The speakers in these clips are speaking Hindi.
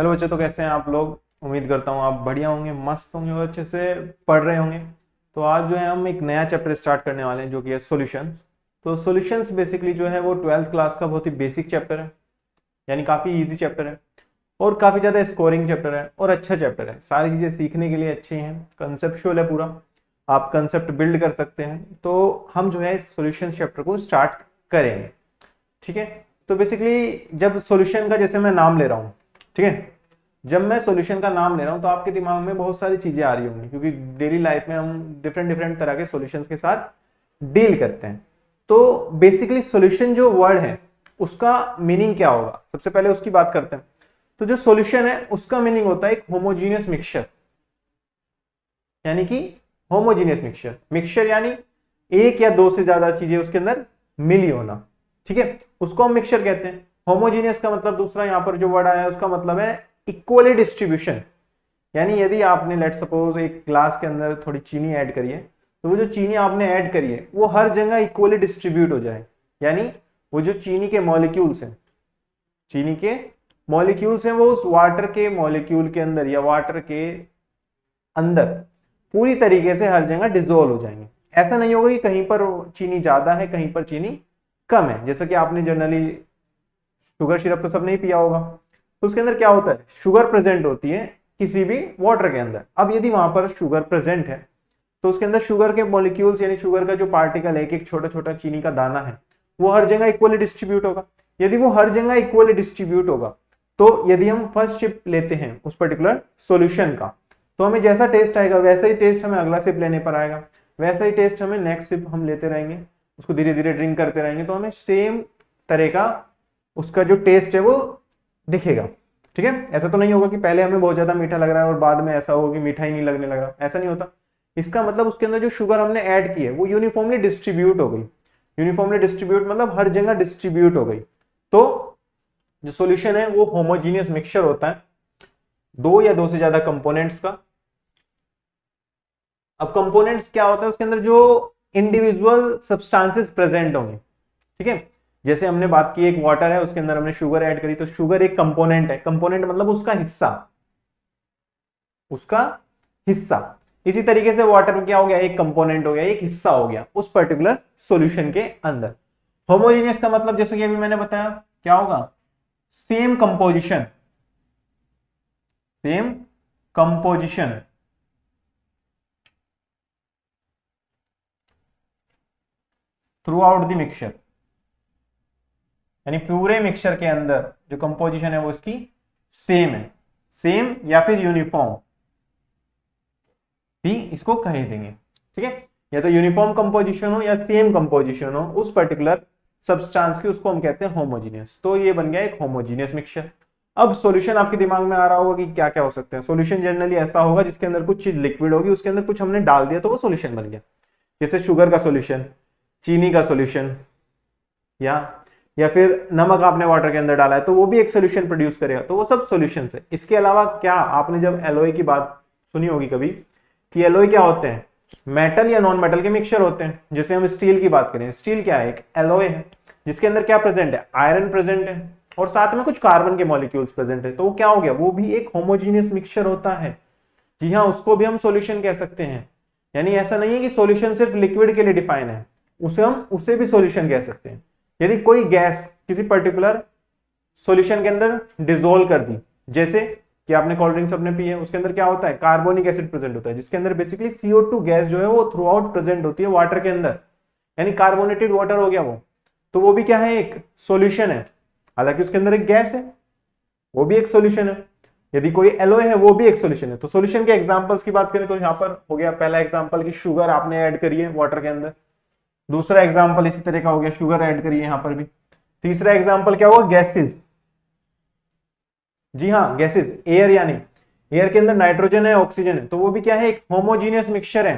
हेलो बच्चों, तो कैसे हैं आप लोग। उम्मीद करता हूँ आप बढ़िया होंगे, मस्त होंगे और अच्छे से पढ़ रहे होंगे। तो आज जो है हम एक नया चैप्टर स्टार्ट करने वाले हैं जो कि है सॉल्यूशंस। तो सॉल्यूशंस बेसिकली जो है वो 12th क्लास का बहुत ही बेसिक चैप्टर है, यानी काफ़ी इजी चैप्टर है और काफ़ी ज़्यादा स्कोरिंग चैप्टर है और अच्छा चैप्टर है। सारी चीज़ें सीखने के लिए अच्छे हैं, कंसेप्चुअल है पूरा, आप कंसेप्ट बिल्ड कर सकते हैं। तो हम जो है सॉल्यूशंस चैप्टर को स्टार्ट करेंगे, ठीक है। तो बेसिकली जब सॉल्यूशन का जैसे मैं नाम ले रहा हूँ, ठीक है, जब मैं सॉल्यूशन का नाम ले रहा हूं तो आपके दिमाग में बहुत सारी चीजें आ रही होंगी, क्योंकि डेली लाइफ में हम डिफरेंट डिफरेंट तरह के सॉल्यूशंस के साथ डील करते हैं। तो बेसिकली सॉल्यूशन जो वर्ड है उसका मीनिंग क्या होगा, सबसे पहले उसकी बात करते हैं। तो जो सॉल्यूशन है उसका मीनिंग होता है एक होमोजीनियस मिक्सचर, यानी कि होमोजीनियस मिक्सचर। मिक्सचर यानी एक या दो से ज्यादा चीजें उसके अंदर मिली होना, ठीक है, उसको हम मिक्सचर कहते हैं। होमोजीनियस का मतलब दूसरा यहां पर जो वर्ड आया है उसका मतलब है इक्वली डिस्ट्रीब्यूशन। यानी यदि आपने लेट सपोज एक ग्लास के अंदर थोड़ी चीनी ऐड करी है, तो वो जो चीनी आपने ऐड करी है वो हर जगह इक्वली डिस्ट्रीब्यूट हो जाए। यानी वो जो चीनी के मॉलिक्यूल्स हैं, चीनी के मॉलिक्यूल्स हैं, वो उस वाटर के मॉलिक्यूल के अंदर या वाटर के अंदर पूरी तरीके से हर जगह डिजोल्व हो जाएंगे। ऐसा नहीं होगा कि कहीं पर चीनी ज्यादा है कहीं पर चीनी कम है। जैसा कि आपने जनरली शुगर सिरप तो सब नहीं पिया होगा, तो उसके अंदर क्या होता है, शुगर प्रेजेंट होती है किसी भी वाटर के अंदर। अब यदि वहां पर शुगर प्रेजेंट है तो उसके अंदर शुगर के मॉलिक्यूल्स यानी शुगर का जो पार्टिकल है, एक एक छोटा छोटा चीनी का दाना है, वो हर जगह इक्वली डिस्ट्रीब्यूट होगा। यदि वो हर जगह इक्वली डिस्ट्रीब्यूट होगा तो यदि हम फर्स्ट शिप लेते हैं उस पर्टिकुलर सॉल्यूशन का, तो हमें जैसा टेस्ट आएगा वैसा ही टेस्ट हमें अगला सिप लेने पर आएगा, वैसा ही टेस्ट हमें नेक्स्ट सिप हम लेते रहेंगे, उसको धीरे धीरे ड्रिंक करते रहेंगे तो हमें सेम तरह का उसका जो टेस्ट है वो दिखेगा, ठीक है। ऐसा तो नहीं होगा कि पहले हमें बहुत ज्यादा मीठा लग रहा है और बाद में ऐसा होगा कि मीठा ही नहीं लगने लग रहा, ऐसा नहीं होता। इसका मतलब उसके अंदर जो शुगर हमने ऐड की है वो यूनिफॉर्मली डिस्ट्रीब्यूट हो गई। यूनिफॉर्मली डिस्ट्रीब्यूट मतलब हर जगह डिस्ट्रीब्यूट हो गई। तो जो सॉल्यूशन है वो होमोजीनियस मिक्सचर होता है दो या दो से ज्यादा कंपोनेंट्स का। अब कंपोनेंट्स क्या होता है, उसके अंदर जो इंडिविजुअल सब्सटेंसेस प्रेजेंट होंगे, ठीक है। जैसे हमने बात की एक वाटर है उसके अंदर हमने शुगर ऐड करी, तो शुगर एक कंपोनेंट है, कंपोनेंट मतलब उसका हिस्सा, उसका हिस्सा। इसी तरीके से वाटर में क्या हो गया, एक कंपोनेंट हो गया, एक हिस्सा हो गया उस पर्टिकुलर सॉल्यूशन के अंदर। होमोजेनियस का मतलब जैसे कि अभी मैंने बताया क्या होगा, same composition, same composition through out the mixture, यानी पूरे मिक्सचर के अंदर जो कंपोजिशन है वो इसकी सेम है, सेम या फिर यूनिफॉर्म भी इसको कह देंगे, ठीक है। या तो यूनिफॉर्म कंपोजिशन हो या सेम कंपोजिशन हो उस पर्टिकुलर सब्सटेंस की, उसको हम कहते हैं होमोजीनियस। तो ये बन गया एक होमोजीनियस मिक्सचर। अब सॉल्यूशन आपके दिमाग में आ रहा होगा कि क्या क्या हो सकते हैं। सॉल्यूशन जनरली ऐसा होगा जिसके अंदर कुछ चीज लिक्विड होगी, उसके अंदर कुछ हमने डाल दिया तो वो सॉल्यूशन बन गया। जैसे शुगर का सॉल्यूशन, चीनी का सॉल्यूशन, या या फिर नमक आपने वाटर के अंदर डाला है तो वो भी एक सोल्यूशन प्रोड्यूस करेगा, तो वो सब सॉल्यूशन है। इसके अलावा क्या आपने जब एलॉय की बात सुनी होगी कभी, कि एलॉय क्या होते हैं, मेटल या नॉन मेटल के मिक्सचर होते हैं। जैसे हम स्टील की बात करें, स्टील क्या है, एक एलॉय है जिसके अंदर क्या प्रेजेंट है, आयरन प्रेजेंट है और साथ में कुछ कार्बन के मॉलिक्यूल्स प्रेजेंट है, तो वो क्या हो गया, वो भी एक होमोजीनियस मिक्सचर होता है। जी हाँ, उसको भी हम सॉल्यूशन कह सकते हैं। यानी ऐसा नहीं है कि सॉल्यूशन सिर्फ लिक्विड के लिए डिफाइन है, उसे भी सॉल्यूशन कह सकते हैं। यदि कोई गैस किसी पर्टिकुलर सॉल्यूशन के अंदर डिसोल्व कर दी, जैसे कि आपने कोल्ड ड्रिंक्स अपने पी है, उसके अंदर क्या होता है, कार्बोनिक एसिड प्रेजेंट होता है, जिसके अंदर बेसिकली CO2 गैस जो है वो थ्रू आउट प्रेजेंट होती है वाटर के अंदर, यानी कार्बोनेटेड वाटर हो गया वो। तो वो भी क्या है, एक सॉल्यूशन है। हालांकि उसके अंदर एक गैस है, वो भी एक सॉल्यूशन है। यदि कोई एलॉय है वो भी एक सॉल्यूशन है। तो सॉल्यूशन के एग्जांपल्स की बात करें तो यहाँ पर हो गया पहला एग्जांपल कि शुगर आपने ऐड करी है वाटर के अंदर, दूसरा एग्जांपल इसी तरह का हो गया, शुगर ऐड करी है यहाँ पर भी। तीसरा एग्जांपल क्या हुआ, गैसेस। जी हाँ, गैसेस, एयर, यानी एयर के अंदर नाइट्रोजन है ऑक्सीजन है, तो वो भी क्या है, एक होमोजीनियस मिक्सचर है।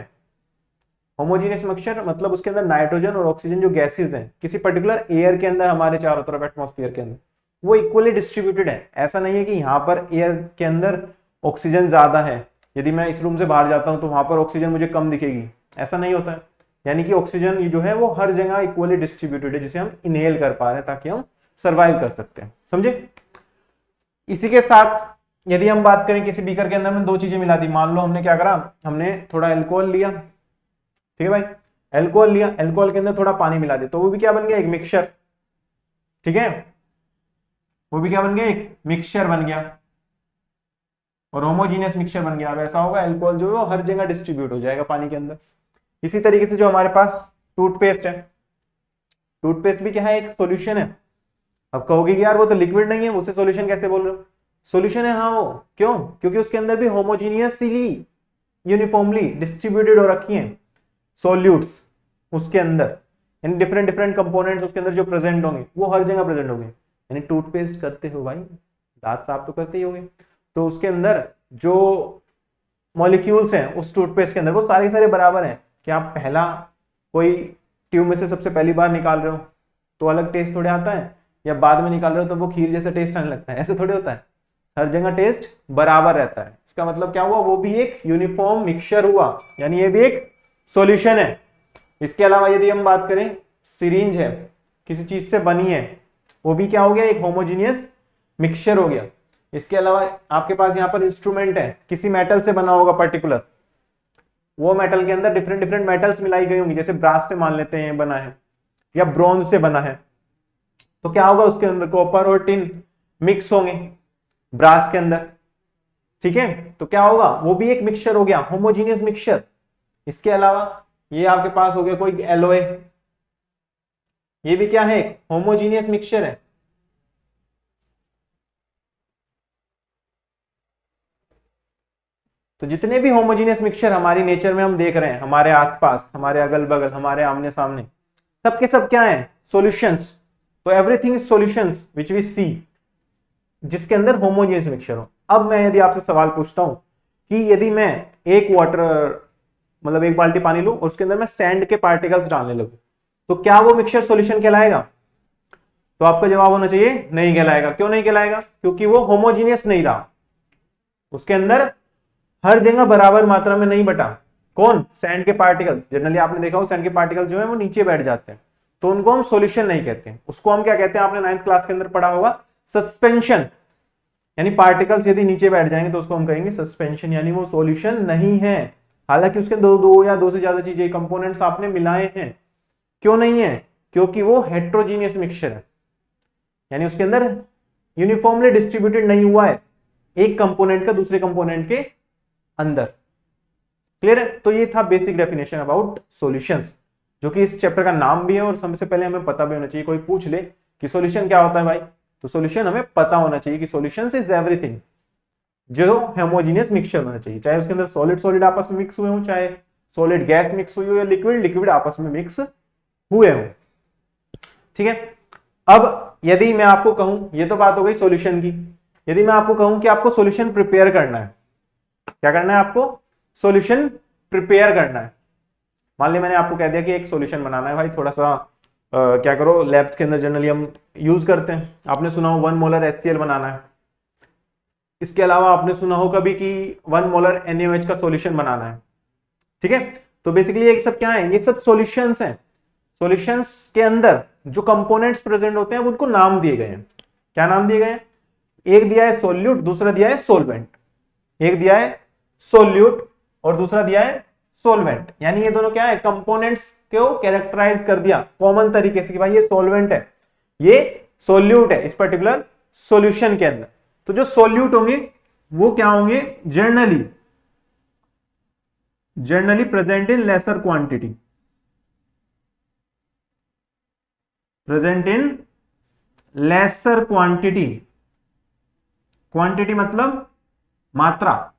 होमोजीनियस मिक्सचर मतलब उसके अंदर नाइट्रोजन और ऑक्सीजन जो गैसेस हैं किसी पर्टिकुलर एयर के अंदर, हमारे चारों तरफ एटमॉस्फेयर के अंदर, वो इक्वली डिस्ट्रीब्यूटेड है। ऐसा नहीं है कि यहाँ पर एयर के अंदर ऑक्सीजन ज्यादा है, यदि मैं इस रूम से बाहर जाता हूं तो वहां पर ऑक्सीजन मुझे कम दिखेगी, ऐसा नहीं होता है। यानी कि ऑक्सीजन जो है वो हर जगह इक्वली डिस्ट्रीब्यूटेड है, जिसे हम इनहेल कर पा रहे हैं ताकि हम सर्वाइव कर सकते हैं, समझे। इसी के साथ यदि हम बात करें किसी बीकर के अंदर में दो चीजें मिला दी, मान लो हमने क्या करा, हमने थोड़ा अल्कोहल लिया, ठीक है भाई, अल्कोहल लिया, अल्कोहल के अंदर थोड़ा पानी मिला दिया, तो वो भी क्या बन गया, एक मिक्सचर, ठीक है, वो भी क्या बन गया, एक मिक्सचर बन गया और होमोजीनियस मिक्सचर बन गया। अब ऐसा होगा अल्कोहल जो है वो हर जगह डिस्ट्रीब्यूट हो जाएगा पानी के अंदर। इसी तरीके से जो हमारे पास टूथपेस्ट है, टूथपेस्ट भी क्या है, एक सॉल्यूशन है। अब कहोगे कि यार वो तो लिक्विड नहीं है, उसे सॉल्यूशन कैसे बोल रहे हो, सॉल्यूशन है हाँ वो, क्यों, क्योंकि उसके अंदर भी होमोजीनियसली यूनिफॉर्मली डिस्ट्रीब्यूटेड हो रखी हैं सॉल्यूट्स उसके अंदर, यानी डिफरेंट डिफरेंट कंपोनेंट्स उसके अंदर जो प्रेजेंट होंगे वो हर जगह प्रेजेंट होंगे। यानी टूथपेस्ट करते हो भाई, दांत साफ तो करते ही होंगे, तो उसके अंदर जो मॉलिक्यूल्स हैं उस टूथपेस्ट के अंदर वो सारे सारे बराबर हैं। क्या आप पहला कोई ट्यूब में से सबसे पहली बार निकाल रहे हो तो अलग टेस्ट थोड़े आता है, या बाद में निकाल रहे हो तो वो खीर जैसा टेस्ट आने लगता है, ऐसे थोड़े होता है, हर जगह टेस्ट बराबर रहता है। इसका मतलब क्या हुआ, वो भी एक यूनिफॉर्म मिक्सचर हुआ, यानी ये भी एक सॉल्यूशन है। इसके अलावा यदि हम बात करें, सिरिंज है, किसी चीज से बनी है, वो भी क्या हो गया, एक होमोजीनियस मिक्सचर हो गया। इसके अलावा आपके पास यहाँ पर इंस्ट्रूमेंट है, किसी मेटल से बना होगा पर्टिकुलर, वो मेटल के अंदर डिफरेंट डिफरेंट मेटल्स मिलाई गई होंगी, जैसे ब्रास से मान लेते हैं बना है या ब्रॉन्ज से बना है, तो क्या होगा उसके अंदर कॉपर और टिन मिक्स होंगे ब्रास के अंदर, ठीक है, तो क्या होगा, वो भी एक मिक्सचर हो गया, होमोजीनियस मिक्सचर। इसके अलावा ये आपके पास हो गया कोई एलोए, ये भी क्या है, होमोजीनियस मिक्सचर है। तो जितने भी होमोजीनियस मिक्सचर हमारी नेचर में हम देख रहे हैं, हमारे आसपास, हमारे अगल बगल, हमारे आमने सामने, सबके सब क्या है, सॉल्यूशंस। तो everything is solutions which we see, जिसके अंदर होमोजीनियस मिक्सचर हो। अब मैं यदि आपसे सवाल पूछता हूं कि यदि मैं एक वाटर, मतलब एक बाल्टी पानी लूं और उसके अंदर मैं सैंड के पार्टिकल्स डालने लगूं, तो क्या वो मिक्सचर सॉल्यूशन कहलाएगा? तो आपका जवाब होना चाहिए नहीं कहलाएगा। क्यों नहीं कहलाएगा? क्योंकि वो होमोजीनियस नहीं रहा, उसके अंदर हर जगह बराबर मात्रा में नहीं बटा। कौन? सैंड के पार्टिकल्स। जनरली आपने देखा हो सैंड के पार्टिकल्स जो है वो नीचे बैठ जाते हैं, तो उनको हम सॉल्यूशन नहीं कहते हैं, उसको हम क्या कहते हैं, आपने 9th क्लास के अंदर पढ़ा होगा, सस्पेंशन। यानी पार्टिकल्स यदि नीचे बैठ जाएंगे तो उसको हम कहेंगे सस्पेंशन, यानी वो सॉल्यूशन नहीं है। हालांकि उसके दो दो या दो से ज्यादा चीजें, कंपोनेंट्स आपने मिलाए हैं। क्यों नहीं है? क्योंकि वो हेट्रोजीनियस मिक्सचर है, यानी उसके अंदर यूनिफॉर्मली डिस्ट्रीब्यूटेड नहीं हुआ है एक कंपोनेंट का दूसरे कंपोनेंट के अंदर। क्लियर है? तो ये था बेसिक डेफिनेशन अबाउट सॉल्यूशंस, जो कि इस चैप्टर का नाम भी है और सबसे पहले हमें पता भी होना चाहिए। कोई पूछ ले कि सॉल्यूशन क्या होता है भाई, तो सॉल्यूशन हमें पता होना चाहिए कि सॉल्यूशन इज एवरीथिंग जो होमोजीनियस मिक्सचर होना चाहिए, चाहे उसके अंदर सॉलिड सॉलिड आपस में मिक्स हुए हो, चाहे सॉलिड गैस मिक्स हुई हो, या लिक्विड लिक्विड आपस में मिक्स हुए हो। ठीक है, अब यदि मैं आपको कहूं, ये तो बात हो गई सॉल्यूशन की, यदि मैं आपको कहूं कि आपको सॉल्यूशन प्रिपेयर करना है, क्या करना है आपको? सॉल्यूशन प्रिपेयर करना है। मान लिया मैंने आपको कह दिया कि एक सॉल्यूशन बनाना है भाई, थोड़ा सा क्या करो, लैब्स के अंदर जनरली हम यूज करते हैं, आपने सुना हो 1 मोलर HCl बनाना है। इसके अलावा आपने सुना हो कभी कि 1 मोलर NaOH का सॉल्यूशन बनाना है। ठीक है, तो बेसिकली ये सब क्या है, ये सब सॉल्यूशंस हैं। सॉल्यूशंस के अंदर जो कंपोनेंट्स प्रेजेंट होते हैं उनको नाम दिए गए हैं। क्या नाम दिए गए हैं? एक दिया है सोल्यूट, दूसरा दिया है सोलवेंट। एक दिया है सोल्यूट और दूसरा दिया है सोलवेंट, यानी ये दोनों क्या है, कंपोनेंट्स को कैरेक्टराइज कर दिया कॉमन तरीके से कि भाई ये सोलवेंट है, ये सोल्यूट है इस पर्टिकुलर सॉल्यूशन के अंदर। तो जो सोल्यूट होंगे वो क्या होंगे, generally present in laser quantity, present in laser quantity. Quantity मतलब मात्रा,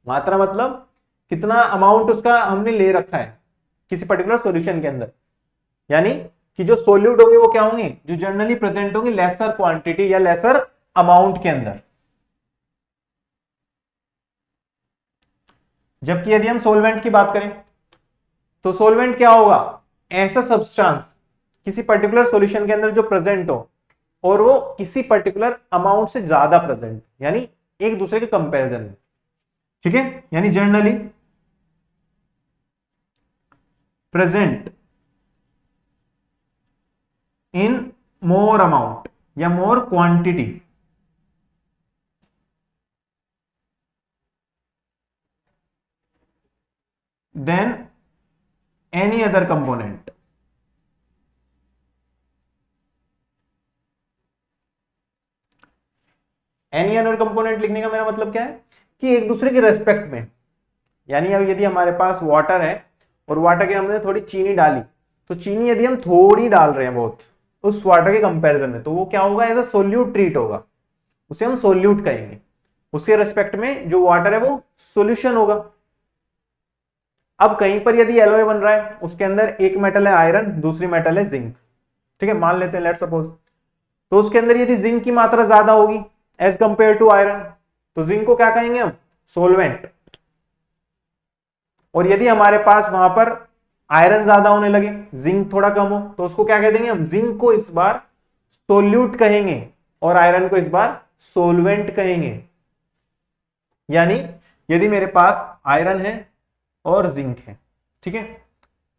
मात्रा मतलब कितना अमाउंट उसका हमने ले रखा है किसी पर्टिकुलर सॉल्यूशन के अंदर, यानी कि जो सोल्यूट होंगे वो क्या होंगे, जो जनरली प्रेजेंट होंगे लेसर क्वांटिटी या लेसर अमाउंट के अंदर। जबकि यदि हम सोलवेंट की बात करें तो सोलवेंट क्या होगा, ऐसा सब्सटेंस किसी पर्टिकुलर सॉल्यूशन के अंदर जो प्रेजेंट हो और वो किसी पर्टिकुलर अमाउंट से ज्यादा प्रेजेंट, यानी एक दूसरे के कंपैरिजन में। ठीक है, यानी generally present in more amount या more quantity, then any other component. Any other component लिखने का मेरा मतलब क्या है कि एक दूसरे के रेस्पेक्ट में, यानी अब यदि हमारे पास वाटर है और वाटर के हमने थोड़ी चीनी डाली, तो चीनी यदि हम थोड़ी डाल रहे हैं बहुत उस वाटर के कंपैरिजन में, तो वो क्या होगा, एज अ सोल्यूट ट्रीट होगा, उसे हम सोल्यूट कहेंगे। उसके रेस्पेक्ट में जो वाटर है वो सॉल्यूशन होगा। अब कहीं पर यदि एलओए बन रहा है, उसके अंदर एक मेटल है आयरन, दूसरी मेटल है जिंक, ठीक है, मान लेते हैं लेट सपोज, तो उसके अंदर यदि जिंक की मात्रा ज्यादा होगी एज कंपेयर टू आयरन, तो जिंक को क्या कहेंगे हम, सोलवेंट। और यदि हमारे पास वहां पर आयरन ज्यादा होने लगे, जिंक थोड़ा कम हो, तो उसको क्या कह देंगे हम, जिंक को इस बार सोल्यूट कहेंगे और आयरन को इस बार सोलवेंट कहेंगे। यानी यदि मेरे पास आयरन है और जिंक है, ठीक है,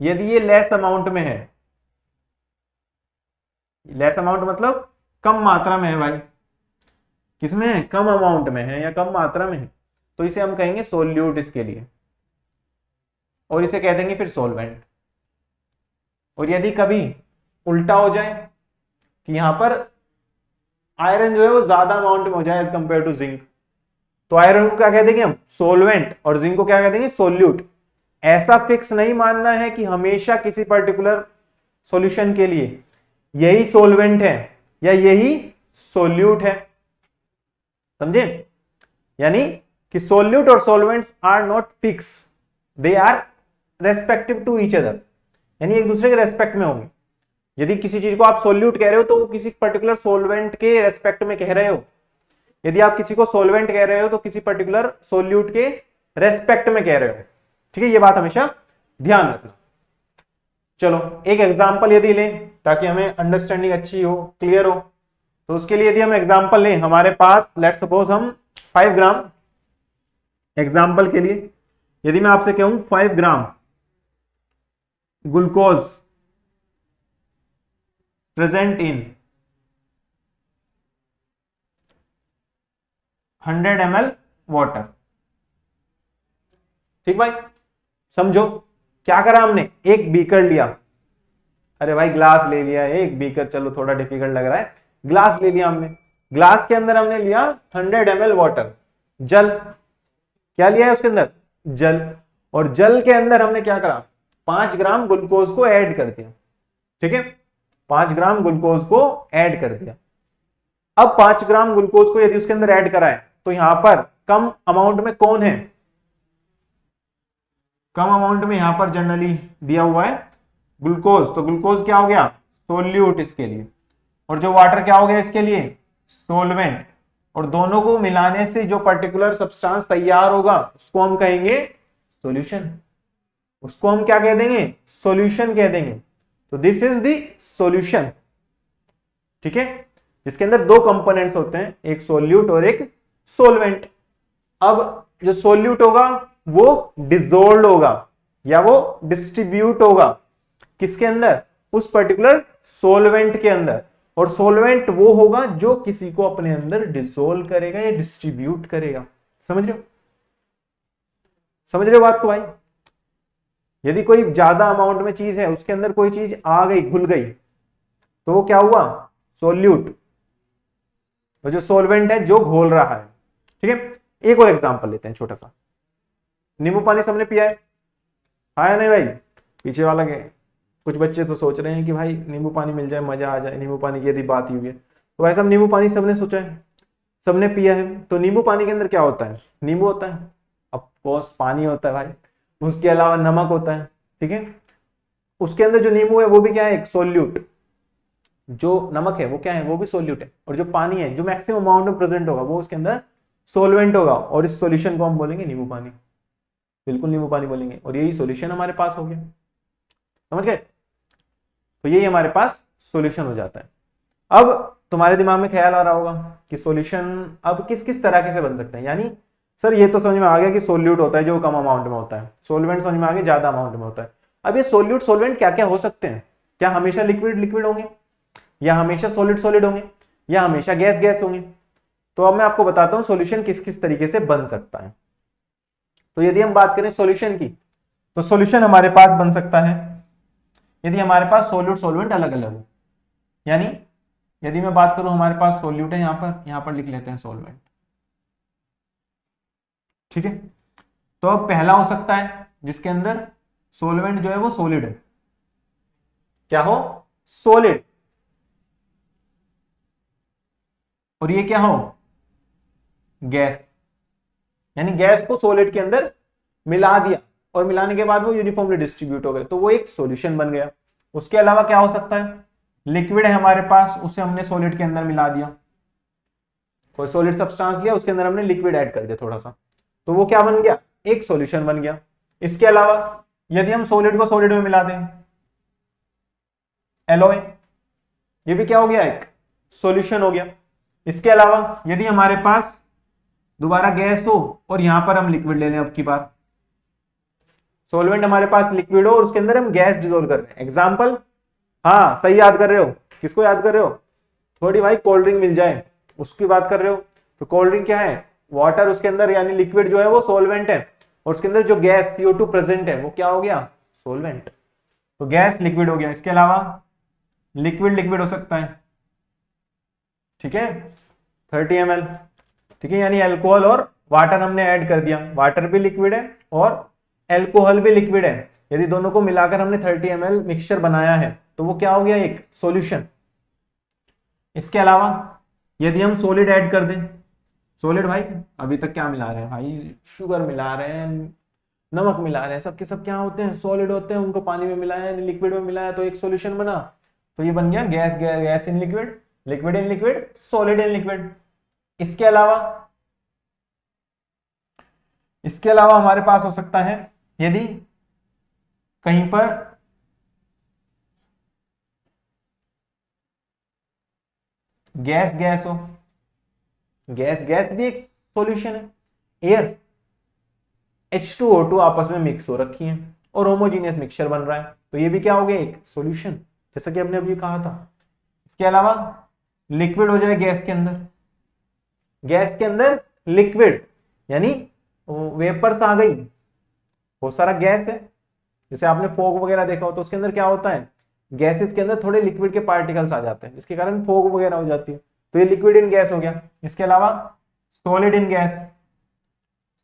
यदि ये लेस अमाउंट में है, लेस अमाउंट मतलब कम मात्रा में है भाई, किसमें है, कम अमाउंट में है या कम मात्रा में है, तो इसे हम कहेंगे सोल्यूट इसके लिए, और इसे कह देंगे फिर सोलवेंट। और यदि कभी उल्टा हो जाए कि यहां पर आयरन जो है वो ज्यादा अमाउंट में हो जाए एज कंपेयर टू जिंक, तो आयरन को क्या कह देंगे हम, सोलवेंट, और जिंक को क्या कह देंगे, सोल्यूट। ऐसा फिक्स नहीं मानना है कि हमेशा किसी पर्टिकुलर सॉल्यूशन के लिए यही सोलवेंट है या यही सोल्यूट है, समझे। यानी कि सोल्यूट और solvents are not fix, they are respective to each other, यानी एक दूसरे के रेस्पेक्ट में होंगे। यदि किसी चीज को आप सोल्यूट कह रहे हो तो वो किसी पर्टिकुलर सोलवेंट के रेस्पेक्ट में कह रहे हो, यदि आप किसी को सोलवेंट कह रहे हो तो किसी पर्टिकुलर सोल्यूट के रेस्पेक्ट में कह रहे हो, ठीक है, ये बात हमेशा ध्यान रखना। चलो एक एग्जांपल यदि लें ताकि हमें अंडरस्टैंडिंग अच्छी हो, क्लियर हो, तो उसके लिए यदि हम एग्जांपल लें, हमारे पास लेट्स सपोज हम 5 ग्राम, एग्जांपल के लिए यदि मैं आपसे कहूं 5 gram glucose present in 100 ml water, ठीक भाई, समझो क्या करा हमने, एक बीकर लिया, अरे भाई ग्लास ले लिया, एक बीकर चलो थोड़ा डिफिकल्ट लग रहा है, ग्लास ले लिया हमने, ग्लास के अंदर हमने लिया 100 ml वाटर, जल, क्या लिया है उसके अंदर, जल, और जल के अंदर हमने क्या करा, 5 ग्राम ग्लूकोज को ऐड कर दिया, ठीक है, 5 ग्राम ग्लूकोज को ऐड कर दिया। अब 5 ग्राम ग्लूकोज को यदि उसके अंदर ऐड करा है, तो यहां पर कम अमाउंट में कौन है, कम अमाउंट में यहां पर जनरली दिया हुआ है ग्लूकोज, तो ग्लूकोज क्या हो गया, सोल्यूट इसके लिए, और जो वाटर क्या हो गया इसके लिए, सोलवेंट। और दोनों को मिलाने से जो पर्टिकुलर सब्सटेंस तैयार होगा उसको हम कहेंगे सॉल्यूशन, उसको हम क्या कह देंगे, सॉल्यूशन कह देंगे। तो दिस इज द सॉल्यूशन, ठीक है, जिसके अंदर दो कंपोनेंट्स होते हैं, एक सोल्यूट और एक सोलवेंट। अब जो सोल्यूट होगा वो डिसोल्व होगा या वो डिस्ट्रीब्यूट होगा किसके अंदर, उस पर्टिकुलर सोलवेंट के अंदर, और सोलवेंट वो होगा जो किसी को अपने अंदर डिसोल्व करेगा या डिस्ट्रीब्यूट करेगा। समझ रहे हो, समझ रहे हो बात को भाई। यदि कोई ज्यादा अमाउंट में चीज है, उसके अंदर कोई चीज आ गई, घुल गई, तो वो क्या हुआ, सोल्यूट, और जो सोलवेंट है जो घोल रहा है, ठीक है। एक और एग्जांपल लेते हैं छोटा सा, नींबू पानी सबने पिया है नहीं भाई, पीछे वाला के कुछ बच्चे तो सोच रहे हैं कि भाई नींबू पानी मिल जाए मजा आ जाए, नींबू पानी की यदि बात ही हुई है, तो भाई साहब नींबू पानी सबने सोचा है, सबने पिया है, तो नींबू पानी के अंदर क्या होता है, नींबू होता है, ऑफ कोर्स पानी होता है भाई, उसके अलावा नमक होता है, ठीक है। उसके अंदर जो नींबू है वो भी क्या है, एक सोल्यूट, जो नमक है वो क्या है, वो भी सोल्यूट है, और जो पानी है जो मैक्सिमम अमाउंट में प्रेजेंट होगा वो उसके अंदर सोलवेंट होगा, और इस सॉल्यूशन को हम बोलेंगे नींबू पानी, बिल्कुल नींबू पानी बोलेंगे, और यही सॉल्यूशन हमारे पास हो गया, समझ गए। तो यही हमारे पास सॉल्यूशन हो जाता है। अब तुम्हारे दिमाग में ख्याल आ रहा होगा कि सॉल्यूशन अब किस किस तरह से बन सकते हैं, यानी सर ये तो समझ में आ गया कि सोल्यूट होता है जो कम अमाउंट में होता है, सोलवेंट समझ में आ गया ज्यादा अमाउंट में होता है। अब ये सोल्यूट सोलवेंट क्या क्या हो सकते हैं, क्या हमेशा लिक्विड लिक्विड होंगे, या हमेशा सॉलिड सॉलिड होंगे, या हमेशा गैस गैस होंगे। तो अब मैं आपको बताता हूं सॉल्यूशन किस किस तरीके से बन सकता है। तो यदि हम बात करें सॉल्यूशन की, तो सॉल्यूशन हमारे पास बन सकता है यदि हमारे पास सोल्यूट सॉल्वेंट अलग अलग हो। यानी यदि मैं बात करूं हमारे पास सोल्यूट है, यहां पर लिख लेते हैं सॉल्वेंट। ठीक है, तो अब पहला हो सकता है जिसके अंदर सॉल्वेंट जो है वो सॉलिड है। क्या हो? सॉलिड। और ये क्या हो? गैस। यानी गैस को सॉलिड के अंदर मिला दिया और मिलाने के बाद वो यूनिफॉर्मली डिस्ट्रीब्यूट हो गए, तो वो एक सॉल्यूशन बन गया। उसके अलावा क्या हो सकता है? लिक्विड है हमारे पास, उसे हमने सॉलिड के अंदर मिला दिया, कोई सॉलिड सब्सटेंस लिया, उसके अंदर हमने लिक्विड ऐड कर दिया थोड़ा सा, तो वो क्या बन गया? एक सॉल्यूशन बन गया। इसके अलावा यदि हम सॉलिड को सॉलिड में मिला दें, एलॉय, ये भी क्या हो गया? एक सॉल्यूशन हो गया। इसके अलावा यदि हमारे पास दोबारा गैस हो और यहां पर हम लिक्विड ले लें, अब की बार सॉल्वेंट हमारे पास लिक्विड हो और उसके अंदर हम गैस डिसोल्व कर रहे हैं, एग्जांपल, हाँ सही याद कर रहे हो। किसको याद कर रहे हो? थोड़ी भाई कोल्ड ड्रिंक मिल जाए उसकी बात कर रहे हो। तो कोल्ड ड्रिंक क्या है? वाटर, उसके अंदर यानी लिक्विड जो है वो सॉल्वेंट है, और उसके अंदर जो गैस CO2 प्रेजेंट है वो क्या हो गया? सॉल्वेंट। तो गैस लिक्विड हो गया। इसके अलावा लिक्विड लिक्विड हो सकता है, ठीक है, 30 ml, ठीक है, यानी अल्कोहल और वाटर हमने ऐड कर दिया, वाटर भी लिक्विड है और अल्कोहल भी लिक्विड है। यदि दोनों को मिलाकर हमने 30 ml मिक्सचर बनाया है तो वो क्या हो गया? एक सॉल्यूशन। इसके अलावा यदि हम सॉलिड ऐड कर दें, सॉलिड भाई अभी तक क्या मिला रहे हैं भाई? शुगर मिला रहे हैं, नमक मिला रहे हैं, सबके सब क्या होते हैं? सॉलिड होते हैं, उनको पानी में मिलाया है, लिक्विड में मिलाया, तो एक सॉल्यूशन बना। तो ये बन गया gas, gas in liquid, liquid in liquid, solid in liquid. इसके अलावा हमारे पास हो सकता है यदि कहीं पर गैस गैस हो, गैस गैस भी एक सॉल्यूशन है। एयर H2O2 आपस में मिक्स हो रखी है और होमोजीनियस मिक्सचर बन रहा है, तो ये भी क्या हो गया? एक सॉल्यूशन, जैसा कि हमने अभी कहा था। इसके अलावा लिक्विड हो जाए गैस के अंदर, गैस के अंदर लिक्विड, यानी वेपर्स आ गई, बहुत सारा गैस है, जैसे आपने फॉग वगैरह देखा हो तो उसके अंदर क्या होता है? गैसेस के अंदर थोड़े लिक्विड के पार्टिकल्स आ जाते हैं, जिसके कारण फॉग वगैरह हो जाती है, तो ये लिक्विड इन गैस हो गया। इसके अलावा solid in gas,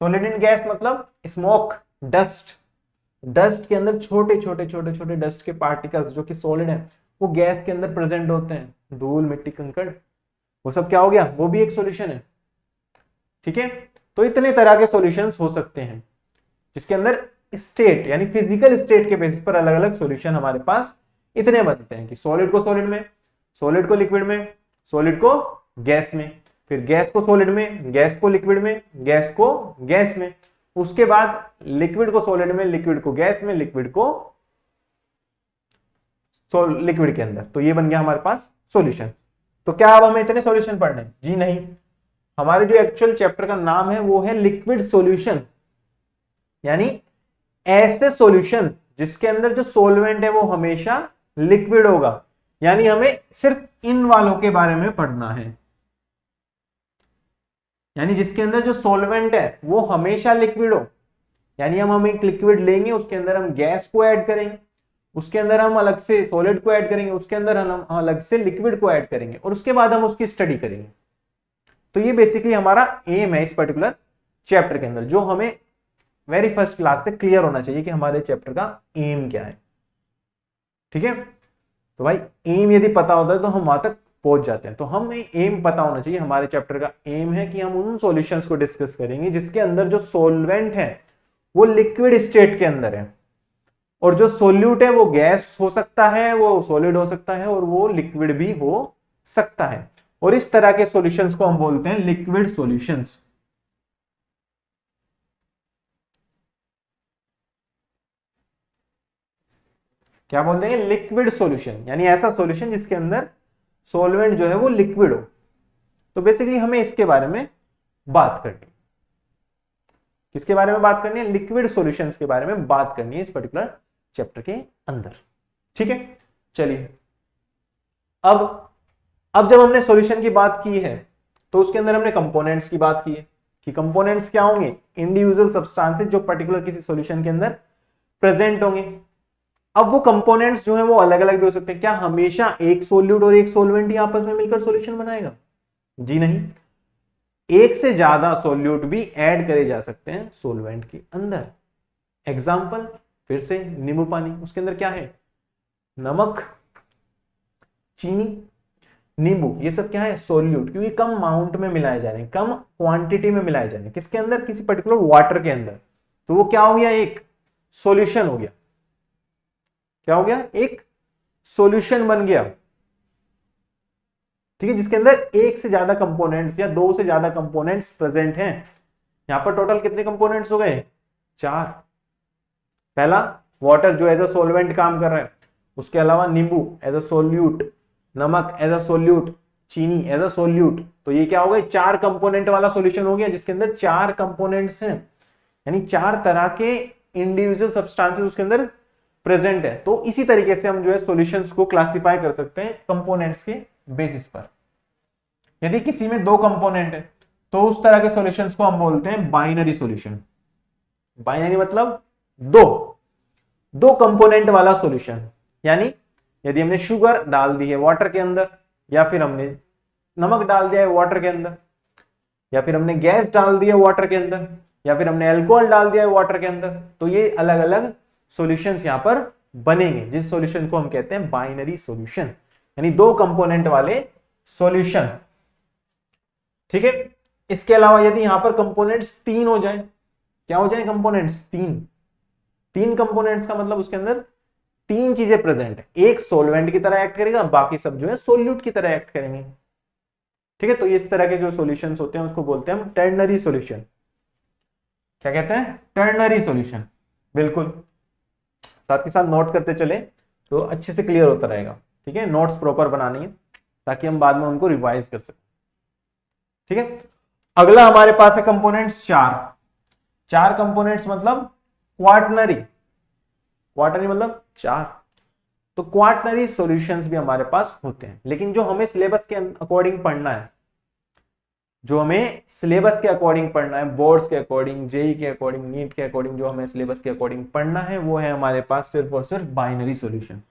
solid in gas मतलब स्मोक, डस्ट, डस्ट के अंदर छोटे छोटे छोटे छोटे डस्ट के पार्टिकल्स जो कि सॉलिड है वो गैस के अंदर प्रेजेंट होते हैं, धूल मिट्टी कंकड़, वो सब क्या हो गया? वो भी एक सॉल्यूशन है। ठीक है, तो इतने तरह के सॉल्यूशंस हो सकते हैं जिसके अंदर स्टेट यानी फिजिकल स्टेट के बेसिस पर अलग अलग सॉल्यूशन हमारे पास इतने बनते हैं कि सॉलिड को सॉलिड में, सॉलिड को लिक्विड में, सॉलिड को गैस में, फिर गैस को सॉलिड में, गैस को लिक्विड में, गैस को गैस में, उसके बाद लिक्विड को सॉलिड में, लिक्विड को गैस में, लिक्विड को लिक्विड के अंदर। तो ये बन गया हमारे पास सॉल्यूशन। तो क्या अब हमें इतने सॉल्यूशन पढ़ने? जी नहीं, हमारे जो एक्चुअल चैप्टर का नाम है वो है लिक्विड सॉल्यूशन, यानी ऐसे सॉल्यूशन जिसके अंदर जो सॉल्वेंट है वो हमेशा लिक्विड होगा, यानी हमें सिर्फ इन वालों के बारे में पढ़ना है, यानी जिसके अंदर जो सॉल्वेंट है वो हमेशा लिक्विड हो, यानी हम एक लिक्विड लेंगे उसके अंदर हम गैस को ऐड करेंगे, उसके अंदर हम अलग से सॉलिड को ऐड करेंगे, उसके अंदर हम अलग से लिक्विड को ऐड करेंगे और उसके बाद हम उसकी स्टडी करेंगे। तो ये बेसिकली हमारा एम है इस पर्टिकुलर चैप्टर के अंदर, जो हमें वेरी फर्स्ट क्लास से क्लियर होना चाहिए कि हमारे चैप्टर का एम क्या है। ठीक है, तो भाई एम यदि पता होता है तो हम वहां तक पहुंच जाते हैं। तो हमें एम पता होना चाहिए, हमारे चैप्टर का एम है कि हम उन सॉल्यूशंस को डिस्कस करेंगे जिसके अंदर जो सॉल्वेंट है वो लिक्विड स्टेट के अंदर है और जो सोल्यूट है वो गैस हो सकता है, वो सॉलिड हो सकता है और वो लिक्विड भी हो सकता है, और इस तरह के सॉल्यूशंस को हम बोलते हैं लिक्विड सॉल्यूशंस। क्या बोलते हैं? लिक्विड सॉल्यूशन, यानी ऐसा सॉल्यूशन जिसके अंदर सॉल्वेंट जो है वो लिक्विड हो। तो बेसिकली हमें इसके बारे में बात करनी, किसके बारे में बात करनी है? लिक्विड सॉल्यूशंस के बारे में बात करनी है इस पर्टिकुलर चैप्टर के अंदर। ठीक है, चलिए अब जब हमने सॉल्यूशन की बात की है तो उसके अंदर हमने कंपोनेंट्स की बात की है कि कंपोनेंट्स क्या होंगे? इंडिविजुअल सब्सटेंसेस जो पर्टिकुलर किसी सॉल्यूशन के अंदर प्रेजेंट होंगे। अब वो कंपोनेंट्स जो है वो अलग अलग भी हो सकते हैं। क्या हमेशा एक सोल्यूट और एक सोलवेंट ही आपस में मिलकर सॉल्यूशन बनाएगा? जी नहीं, एक से ज्यादा सोल्यूट भी ऐड करे जा सकते हैं सोलवेंट के अंदर। एग्जाम्पल फिर से नींबू पानी, उसके अंदर क्या है? नमक, चीनी, नींबू, ये सब क्या है? सोल्यूट, क्योंकि कम अमाउंट में मिलाए जा रहे हैं, कम क्वांटिटी में मिलाए जा रहे हैं। किसके अंदर? किसी पर्टिकुलर वाटर के अंदर। तो वो क्या हो गया? एक सॉल्यूशन हो गया। क्या हो गया? एक सॉल्यूशन बन गया। ठीक है, जिसके अंदर एक से ज्यादा कंपोनेंट्स या दो से ज्यादा कंपोनेंट्स प्रेजेंट हैं। यहां पर टोटल कितने कंपोनेंट्स हो गए? 4। पहला वाटर जो एज अ सोलवेंट काम कर रहा है, उसके अलावा नींबू एज अ सोल्यूट, नमक एज अ सोल्यूट, चीनी एज अ सोल्यूट। तो ये क्या हो गया? 4 कंपोनेंट वाला सॉल्यूशन हो गया, जिसके अंदर 4 कंपोनेंट्स हैं, यानी 4 तरह के इंडिविजुअल सब्सटेंसेस उसके अंदर प्रेजेंट है। तो इसी तरीके से हम जो है सॉल्यूशंस को क्लासिफाई कर सकते हैं कंपोनेंट्स के बेसिस पर। यदि किसी में 2 कंपोनेंट है तो उस तरह के सॉल्यूशंस को हम बोलते हैं बाइनरी सॉल्यूशन। बाइनरी मतलब दो दो कंपोनेंट वाला सॉल्यूशन। यानी यदि हमने शुगर डाल दी है वाटर के अंदर, या फिर हमने नमक डाल दिया है वाटर के अंदर, या फिर हमने गैस डाल दिया वाटर के अंदर, या फिर हमने अल्कोहल डाल दिया है वाटर के अंदर, तो ये अलग अलग सॉल्यूशंस यहां पर बनेंगे, जिस सॉल्यूशन को हम कहते हैं बाइनरी सॉल्यूशन, यानी 2 कंपोनेंट वाले सॉल्यूशन। ठीक है, इसके अलावा यदि यहां पर कंपोनेंट्स 3 हो जाए, क्या हो जाए? कंपोनेंट्स 3 कंपोनेंट्स का मतलब उसके अंदर 3 चीजें प्रेजेंट है। एक सोलवेंट की तरह एक्ट करेगा, बाकी सब जो है सोल्यूट की तरह एक्ट करेंगे। ठीक है, तो इस तरह के जो सॉल्यूशंस होते हैं उसको बोलते हैं हम टर्नरी सॉल्यूशन। क्या कहते हैं? Ternary solution. बिल्कुल, साथ के साथ नोट करते चले तो अच्छे से क्लियर होता रहेगा। ठीक है, नोट्स प्रॉपर बनानी है ताकि हम बाद में उनको रिवाइज कर सकें। ठीक है, अगला हमारे पास है कंपोनेंट्स 4 कंपोनेंट्स मतलब क्वार्टनरी। क्वार्टनरी मतलब 4। तो क्वार्टनरी सॉल्यूशंस भी हमारे पास होते हैं, लेकिन जो हमें सिलेबस के अकॉर्डिंग पढ़ना है, जो हमें सिलेबस के अकॉर्डिंग पढ़ना है, बोर्ड्स के अकॉर्डिंग, जेई के अकॉर्डिंग, नीट के अकॉर्डिंग, जो हमें सिलेबस के अकॉर्डिंग पढ़ना है, वो है हमारे पास सिर्फ और सिर्फ बाइनरी सॉल्यूशन।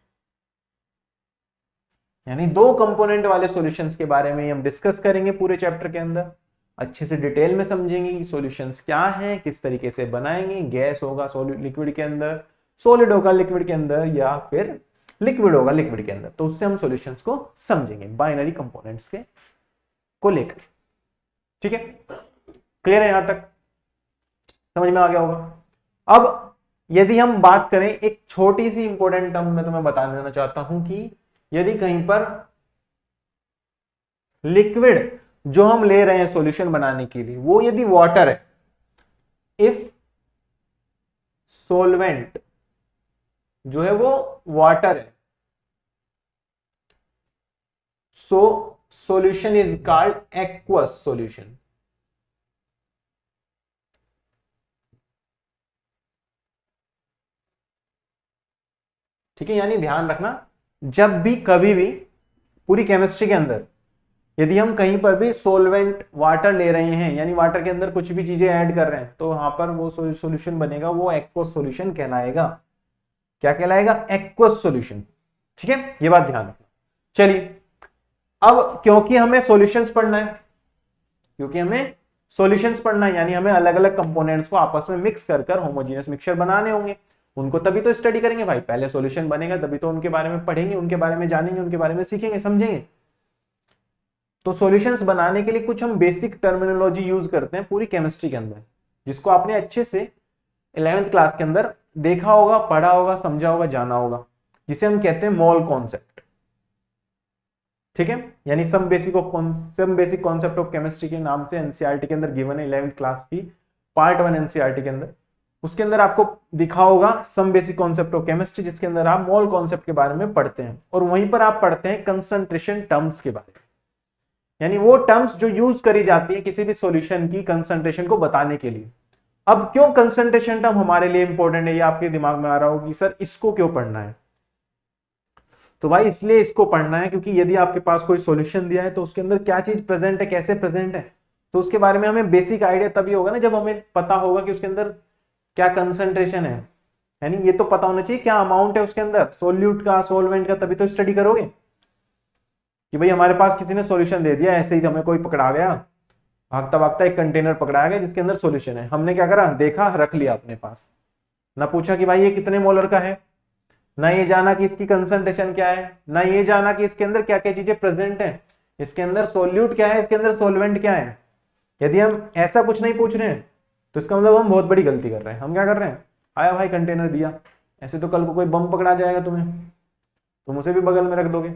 यानी 2 कंपोनेंट वाले सॉल्यूशंस के बारे में हम डिस्कस करेंगे पूरे चैप्टर के अंदर। अच्छे से डिटेल में समझेंगे कि सॉल्यूशंस क्या हैं, किस तरीके से बनाएंगे। गैस होगा सॉलिड लिक्विड के अंदर, सॉलिड होगा लिक्विड के अंदर, या फिर लिक्विड होगा लिक्विड के अंदर। तो उससे हम सॉल्यूशंस को समझेंगे बाइनरी कंपोनेंट्स के को लेकर। ठीक है, क्लियर है? यहां तक समझ में आ गया होगा। अब यदि हम बात करें, एक छोटी सी इंपॉर्टेंट टर्म मैं तुम्हें बता देना चाहता हूं कि यदि कहीं पर लिक्विड जो हम ले रहे हैं सॉल्यूशन बनाने के लिए, वो यदि वाटर है, इफ सोलवेंट जो है वो वाटर है, so solution is called aqueous solution. ठीक है, यानी ध्यान रखना, जब भी कभी भी पूरी केमिस्ट्री के अंदर यदि हम कहीं पर भी सोलवेंट वाटर ले रहे हैं, यानी वाटर के अंदर कुछ भी चीजें ऐड कर रहे हैं, तो वहां पर वो सॉल्यूशन बनेगा, वो एक्वस सॉल्यूशन कहलाएगा। क्या कहलाएगा? Aqueous solution. ठीक है, ये बात ध्यान रखना। चलिए, अब क्योंकि हमें सॉल्यूशंस पढ़ना है, क्योंकि हमें सॉल्यूशंस पढ़ना है, यानी हमें अलग अलग कंपोनेंट्स को आपस में मिक्स कर कर होमोजेनियस मिक्सचर बनाने होंगे। उनको तभी तो स्टडी करेंगे भाई, पहले सॉल्यूशन बनेगा तभी तो उनके बारे में पढ़ेंगे, उनके बारे में जानेंगे, उनके बारे में सीखेंगे, समझेंगे। तो सॉल्यूशंस बनाने के लिए कुछ हम बेसिक टर्मिनोलॉजी यूज करते हैं पूरी केमिस्ट्री के अंदर, जिसको आपने अच्छे से 11th क्लास के अंदर देखा होगा, पढ़ा होगा, समझा होगा, जाना होगा, जिसे हम कहते हैं मोल कॉन्सेप्ट। ठीक है, यानी some basic concept of chemistry के नाम से एनसीईआरटी के अंदर गिवन है 11th क्लास की पार्ट 1 एनसीईआरटी के अंदर। उसके अंदर आपको दिखा होगा some basic concept of chemistry, जिसके अंदर आप मोल कॉन्सेप्ट के बारे में पढ़ते हैं, और वहीं पर आप पढ़ते हैं कंसंट्रेशन टर्म्स के बारे में, यानी वो टर्म्स जो यूज करी जाती है किसी भी सॉल्यूशन की कंसंट्रेशन को बताने के लिए। अब क्यों कंसंट्रेशन टर्म हमारे लिए इंपॉर्टेंट है, ये आपके दिमाग में आ रहा होगा कि सर इसको क्यों पढ़ना है। तो भाई इसलिए इसको पढ़ना है क्योंकि यदि आपके पास कोई सॉल्यूशन दिया है तो उसके अंदर क्या चीज प्रेजेंट है, कैसे प्रेजेंट है, तो उसके बारे में हमें बेसिक आइडिया तभी होगा ना, जब हमें पता होगा कि उसके अंदर क्या कंसंट्रेशन है, यानी ये तो पता होना चाहिए क्या अमाउंट है उसके अंदर सोल्यूट का, सोलवेंट का, तभी तो स्टडी करोगे कि भाई हमारे पास किसी ने सॉल्यूशन दे दिया, ऐसे ही हमें कोई पकड़ा गया, भागता भागता एक कंटेनर पकड़ाया गया जिसके अंदर सॉल्यूशन है, हमने क्या करा, देखा, रख लिया अपने पास, ना पूछा कि भाई ये कितने मोलर का है, ना ये जाना कि इसकी कंसंट्रेशन क्या है, ना ये जाना कि इसके अंदर क्या क्या चीजें प्रेजेंट है, इसके अंदर सोल्यूट क्या है, इसके अंदर सोलवेंट क्या है। यदि हम ऐसा कुछ नहीं पूछ रहे हैं तो इसका मतलब हम बहुत बड़ी गलती कर रहे हैं। हम क्या कर रहे हैं, आया भाई कंटेनर दिया, ऐसे तो कल को कोई बम पकड़ा जाएगा तुम्हें, तुम उसे भी बगल में रख दोगे।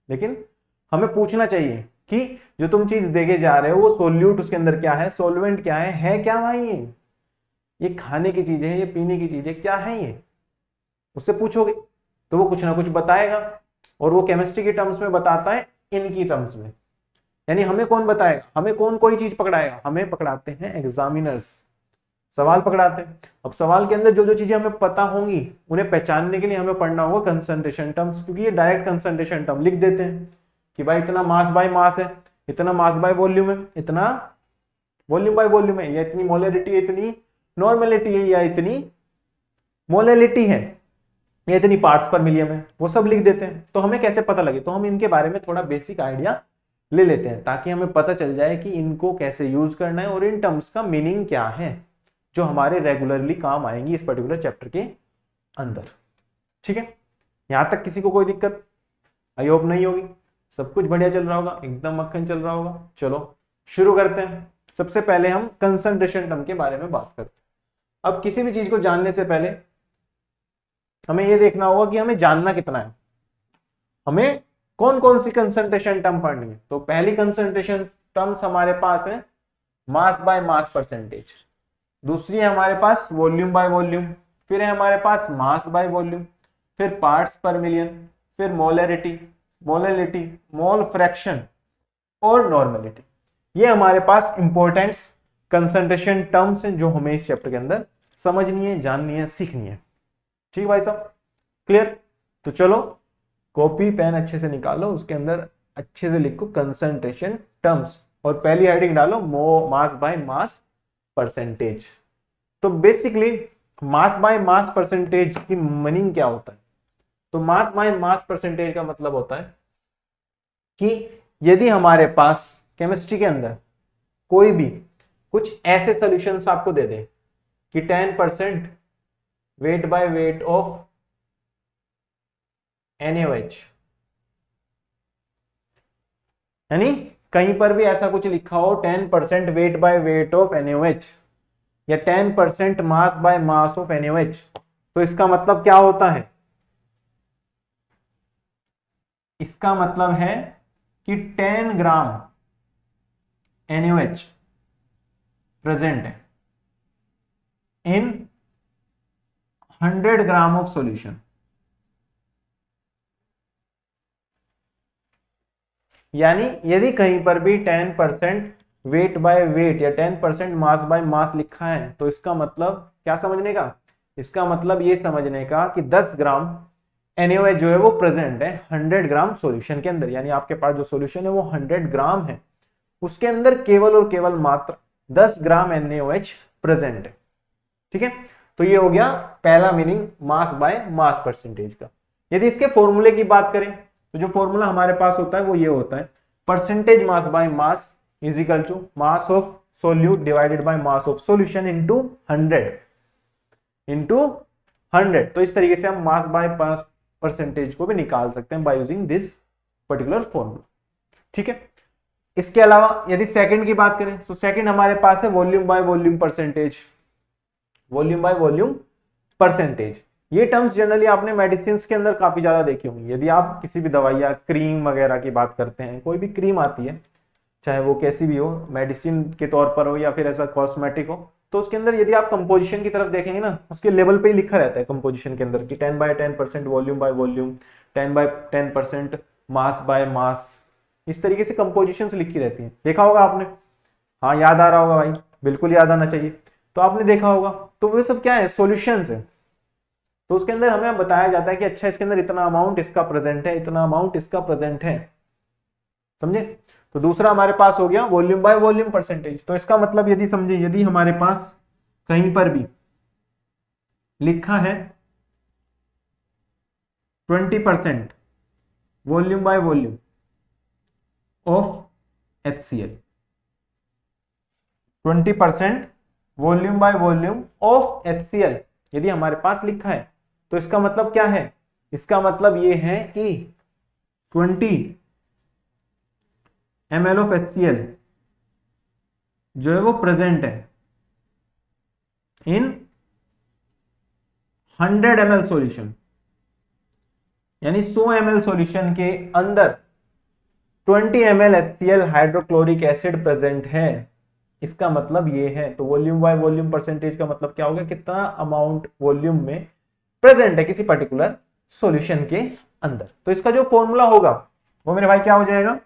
लेकिन हमें पूछना चाहिए कि जो तुम चीज देके जा रहे हो वो सोल्यूट उसके अंदर क्या है, सोलवेंट क्या है क्या भाई, ये खाने की चीज है, ये पीने की चीज है, क्या है ये, उससे पूछोगे तो वो कुछ ना कुछ बताएगा, और वो केमिस्ट्री के टर्म्स में बताता है, इनकी टर्म्स में। यानी हमें कौन बताएगा, हमें कौन कोई चीज पकड़ाएगा, हमें पकड़ाते हैं एग्जामिनर्स, सवाल पकड़ाते हैं। अब सवाल के अंदर जो जो चीजें हमें पता होंगी उन्हें पहचानने के लिए हमें पढ़ना होगा कंसंट्रेशन टर्म्स, क्योंकि ये डायरेक्ट कंसंट्रेशन टर्म लिख देते हैं कि भाई इतना मास बाय मास है, इतना मास बाय वॉल्यूम है, इतना वॉल्यूम बाय वॉल्यूम है, या इतनी मोलरिटी है, इतनी नॉर्मेलिटी है, या इतनी मोलैलिटी है, या इतनी पार्ट्स पर मिलियन है, वो सब लिख देते हैं। तो हमें कैसे पता लगे, तो हम इनके बारे में थोड़ा बेसिक आइडिया ले लेते हैं ताकि हमें पता चल जाए कि इनको कैसे यूज करना है और इन टर्म्स का मीनिंग क्या है जो हमारे रेगुलरली काम आएंगी इस पर्टिकुलर चैप्टर के अंदर। ठीक है, यहां तक किसी को कोई दिक्कत आई होप नहीं होगी, सब कुछ बढ़िया चल रहा होगा, एकदम मक्खन चल रहा होगा। चलो शुरू करते हैं। सबसे पहले हम कंसंट्रेशन टर्म के बारे में बात करते हैं। अब किसी भी चीज को जानने से पहले हमें यह देखना होगा कि हमें जानना कितना है, हमें कौन कौन सी कंसंट्रेशन टर्म पढ़नी है। तो पहली कंसंट्रेशन टर्म्स हमारे पास है मास बाय मास परसेंटेज, दूसरी है हमारे पास वॉल्यूम बाय वॉल्यूम, फिर है हमारे पास मास बाय वॉल्यूम, फिर पार्ट्स पर मिलियन, फिर मोलरिटी, मोलैलिटी, मोल फ्रैक्शन और नॉर्मेलिटी। ये हमारे पास इंपॉर्टेंट कंसंट्रेशन टर्म्स हैं जो हमें इस चैप्टर के अंदर समझनी है, जाननी है, सीखनी है। ठीक भाई साहब, क्लियर। तो चलो कॉपी पेन अच्छे से निकालो, उसके अंदर अच्छे से लिखो कंसंट्रेशन टर्म्स और पहली हेडिंग डालो मास बाय मास परसेंटेज। तो basically mass by mass percentage की मीनिंग क्या होता है, तो मास बाय मास परसेंटेज का मतलब होता है कि यदि हमारे पास केमिस्ट्री के अंदर कोई भी कुछ ऐसे सॉल्यूशंस आपको दे दे कि 10% weight by weight of NaOH, यानी कहीं पर भी ऐसा कुछ लिखा हो 10% weight by weight of NaOH या 10% मास बाय मास ऑफ NaOH, तो इसका मतलब क्या होता है, इसका मतलब है कि 10 ग्राम NaOH प्रेजेंट है इन 100 ग्राम ऑफ सॉल्यूशन। यानी यदि कहीं पर भी 10% वेट बाय वेट या 10% मास बाय मास लिखा है तो इसका मतलब क्या समझने का, इसका मतलब ये समझने का कि 10 ग्राम NaOH जो है वो प्रेजेंट है 100 ग्राम सॉल्यूशन के अंदर। यानी आपके पास जो सॉल्यूशन है वो 100 ग्राम है, उसके अंदर केवल और केवल मात्र 10 ग्राम NaOH प्रेजेंट है। ठीक है, तो ये हो गया पहला meaning mass by mass percentage का। यदि इसके फॉर्मूले की बात करें तो जो फॉर्मूला हमारे पास होता है वो ये होता है, percentage mass by mass is equal to mass of solute divided by mass of solution into 100। तो इस तरीके से हम मास बाय परसेंटेज को भी निकाल सकते हैं by using this particular formula. ठीक है, इसके अलावा यदि सेकंड की बात करें तो सेकंड हमारे पास है volume by volume percentage, volume by volume percentage. ये टर्म्स जनरली आपने मेडिसिन के अंदर काफी ज्यादा देखी होंगी। यदि आप किसी भी दवाई या क्रीम वगैरह की बात करते हैं, कोई भी क्रीम आती है चाहे वो कैसी भी हो, मेडिसिन के तौर पर हो या फिर ऐसा कॉस्मेटिक हो, तो उसके अंदर यदि आप कंपोजिशन की तरफ देखेंगे ना, उसके लेवल पे ही लिखा रहता है कंपोजिशन के अंदर कि 10/10% volume by volume, 10/10% mass by मास, इस तरीके से कंपोजिशन लिखी रहती है। देखा होगा आपने, हाँ याद आ रहा होगा भाई, बिल्कुल याद आना चाहिए। तो आपने देखा होगा, तो वो सब क्या है, सॉल्यूशंस है। तो उसके अंदर हमें बताया जाता है कि अच्छा इसके अंदर इतना अमाउंट इसका प्रेजेंट है, इतना अमाउंट इसका प्रेजेंट है, समझे। तो दूसरा हमारे पास हो गया वॉल्यूम बाय वॉल्यूम परसेंटेज। तो इसका मतलब यदि समझे, यदि हमारे पास कहीं पर भी लिखा है 20% volume by volume of HCl, 20% volume by volume of HCl यदि हमारे पास लिखा है तो इसका मतलब क्या है? इसका मतलब ये है कि 20 ml ऑफ HCl जो है वो प्रेजेंट है इन 100 ml सॉल्यूशन, यानी 100 ml सॉल्यूशन के अंदर 20 ml HCl hydrochloric acid present है। इसका मतलब ये है, तो वॉल्यूम बाय वॉल्यूम परसेंटेज का मतलब क्या होगा? कितना अमाउंट वॉल्यूम में प्रेजेंट है किसी पर्टिकुलर सॉल्यूशन के अंदर। तो इसका जो फॉर्मूला होगा वो मेरे भाई क्या हो जाएगा?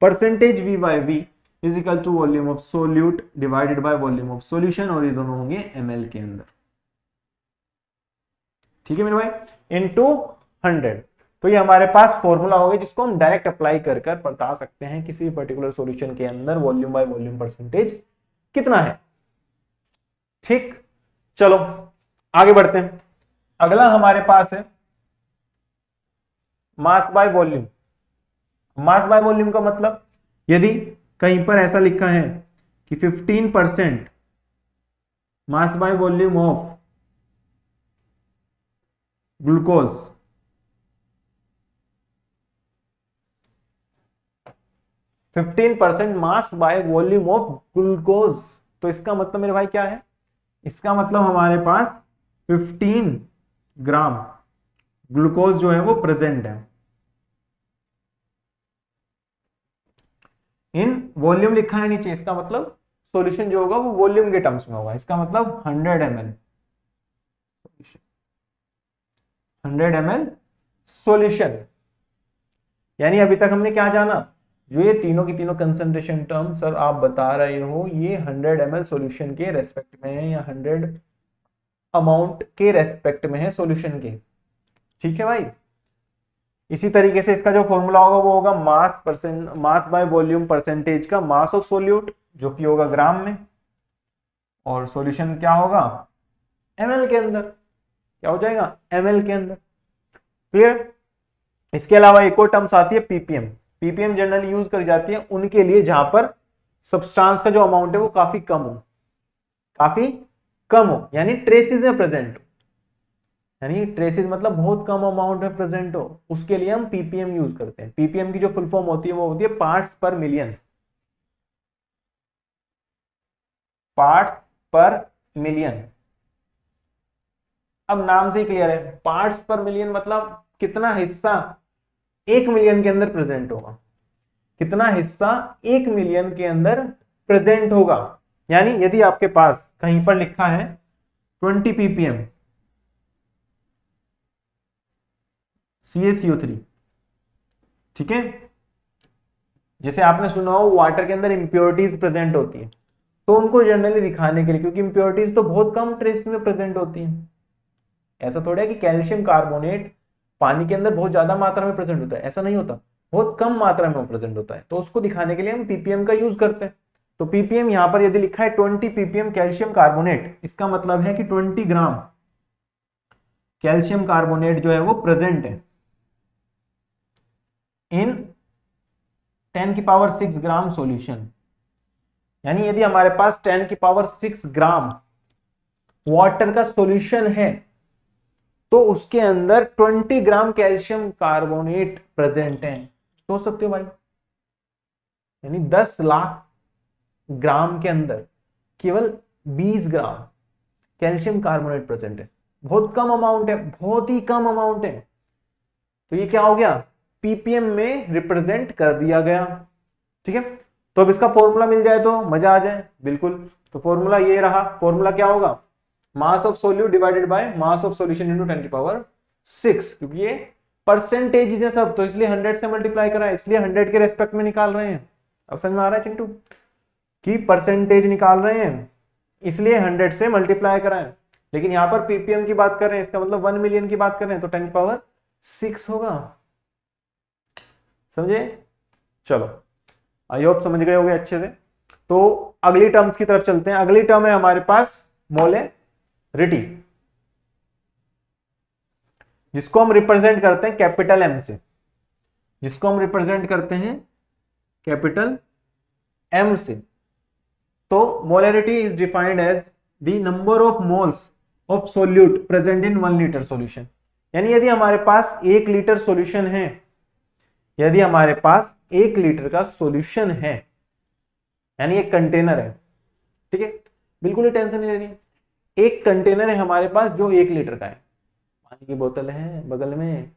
Percentage V by V is equal to volume of solute divided by volume of solution, और ये दोनों होंगे ml के अंदर। ठीक है मेरे भाई, इनटू 100। तो ये हमारे पास फॉर्मूला होगा जिसको हम डायरेक्ट अप्लाई कर कर बता सकते हैं किसी पर्टिकुलर सॉल्यूशन के अंदर वॉल्यूम बाय वॉल्यूम परसेंटेज कितना है। ठीक, चलो आगे बढ़ते हैं। अगला हमारे पास है mass by volume. Mass by volume का मतलब यदि कहीं पर ऐसा लिखा है कि 15% mass by volume of glucose, 15% mass by volume of glucose, तो इसका मतलब मेरे भाई क्या है? इसका मतलब हमारे पास 15 ग्राम ग्लूकोज जो है वो प्रेजेंट है। इन वॉल्यूम लिखा है नीचे, इसका मतलब सॉल्यूशन जो होगा वो वॉल्यूम के टर्म्स में होगा। इसका मतलब 100 ml, 100 ml सॉल्यूशन। यानी अभी तक हमने क्या जाना? जो ये तीनों की तीनों कंसंट्रेशन टर्म सर आप बता रहे हो ये 100 ml सॉल्यूशन के रेस्पेक्ट में है या 100 अमाउंट के रेस्पेक्ट में है सॉल्यूशन के। ठीक है भाई, इसी तरीके से इसका जो फॉर्मूला होगा वो होगा मास बाय वॉल्यूम परसेंटेज का मास ऑफ सोल्यूट जो कि होगा ग्राम में, और सॉल्यूशन क्या होगा? ml के अंदर। क्या हो जाएगा? ml के अंदर। क्लियर? इसके अलावा एक और टर्म्स आती है पीपीएम। पीपीएम जनरली यूज करी जाती है उनके लिए जहां पर सब्सटेंस का जो अमाउंट है वो काफी कम हो, काफी कम हो, यानी ट्रेसेस में प्रेजेंट हो, यानी ट्रेसेस मतलब बहुत कम अमाउंट में प्रेजेंट हो, उसके लिए हम पीपीएम यूज करते हैं। पीपीएम की जो फुल फॉर्म होती है वो होती है पार्ट्स पर मिलियन। पार्ट्स पर मिलियन, अब नाम से ही क्लियर है, पार्ट्स पर मिलियन मतलब कितना हिस्सा 1 मिलियन के अंदर प्रेजेंट होगा, कितना हिस्सा 1 मिलियन के अंदर प्रेजेंट होगा। यानी यदि आपके पास कहीं पर लिखा है 20 ppm CaCO3, ठीक है, जैसे आपने सुना हो वाटर के अंदर इंप्योरिटीज प्रेजेंट होती है, तो उनको जनरली दिखाने के लिए, क्योंकि इंप्योरिटीज तो बहुत कम ट्रेस में प्रेजेंट होती हैं, ऐसा थोड़ा है कि कैल्शियम कार्बोनेट पानी के अंदर बहुत ज्यादा मात्रा में प्रेजेंट होता है, ऐसा नहीं होता, बहुत कम मात्रा में वो प्रेजेंट होता है, तो उसको दिखाने के लिए हम पीपीएम का यूज करते हैं। तो पीपीएम यहां पर यदि लिखा है 20 ppm कैल्शियम कार्बोनेट, इसका मतलब है कि 20 ग्राम कैल्शियम कार्बोनेट जो है वो प्रेजेंट है इन 10⁶ ग्राम सॉल्यूशन। यानी यदि हमारे पास 10⁶ ग्राम वाटर का सॉल्यूशन है तो उसके अंदर 20 ग्राम कैल्शियम कार्बोनेट प्रेजेंट है। सोच सकते हो भाई, यानी 10 लाख ग्राम के अंदर केवल 20 ग्राम कैल्शियम कार्बोनेट प्रेजेंट है, बहुत कम अमाउंट है, बहुत ही कम अमाउंट है। तो ये क्या हो गया? पीपीएम में रिप्रेजेंट कर दिया गया। ठीक है, तो अब इसका फॉर्मूला मिल जाए तो मजा आ जाए। बिल्कुल, तो फॉर्मूला ये रहा। फॉर्मूला क्या होगा? मास of solute divided by mass of solution into 10⁶, क्योंकि ये परसेंटेज है सब, तो इसलिए 100 से मल्टीप्लाई करा है, इसलिए 100 के रेस्पेक्ट में निकाल रहे हैं। अब समझ में आ रहा है चिंटू कि परसेंटेज निकाल रहे हैं इसलिए 100 से मल्टीप्लाई करा है, लेकिन यहां पर पीपीएम की बात कर रहे हैं, इसका मतलब 1 मिलियन की बात कर रहे हैं, तो 10⁶ होगा। समझे? चलो, आई होप समझ गए होंगे अच्छे से। तो अगली टर्म्स की तरफ चलते हैं। अगली टर्म है हमारे पास मोलेरिटी। जिसको हम रिप्रेजेंट करते हैं कैपिटल एम से, जिसको हम रिप्रेजेंट करते हैं कैपिटल एम से। तो molarity is defined as the number of moles of solute present in 1 litre solution. यानी यदि हमारे पास 1 लीटर सॉल्यूशन है, यदि हमारे पास 1 लीटर का सॉल्यूशन है, यानी एक कंटेनर है, ठीक है, बिल्कुल ही टेंशन नहीं लेनी। एक कंटेनर है हमारे पास जो 1 लीटर का है, पानी की बोतल है बगल में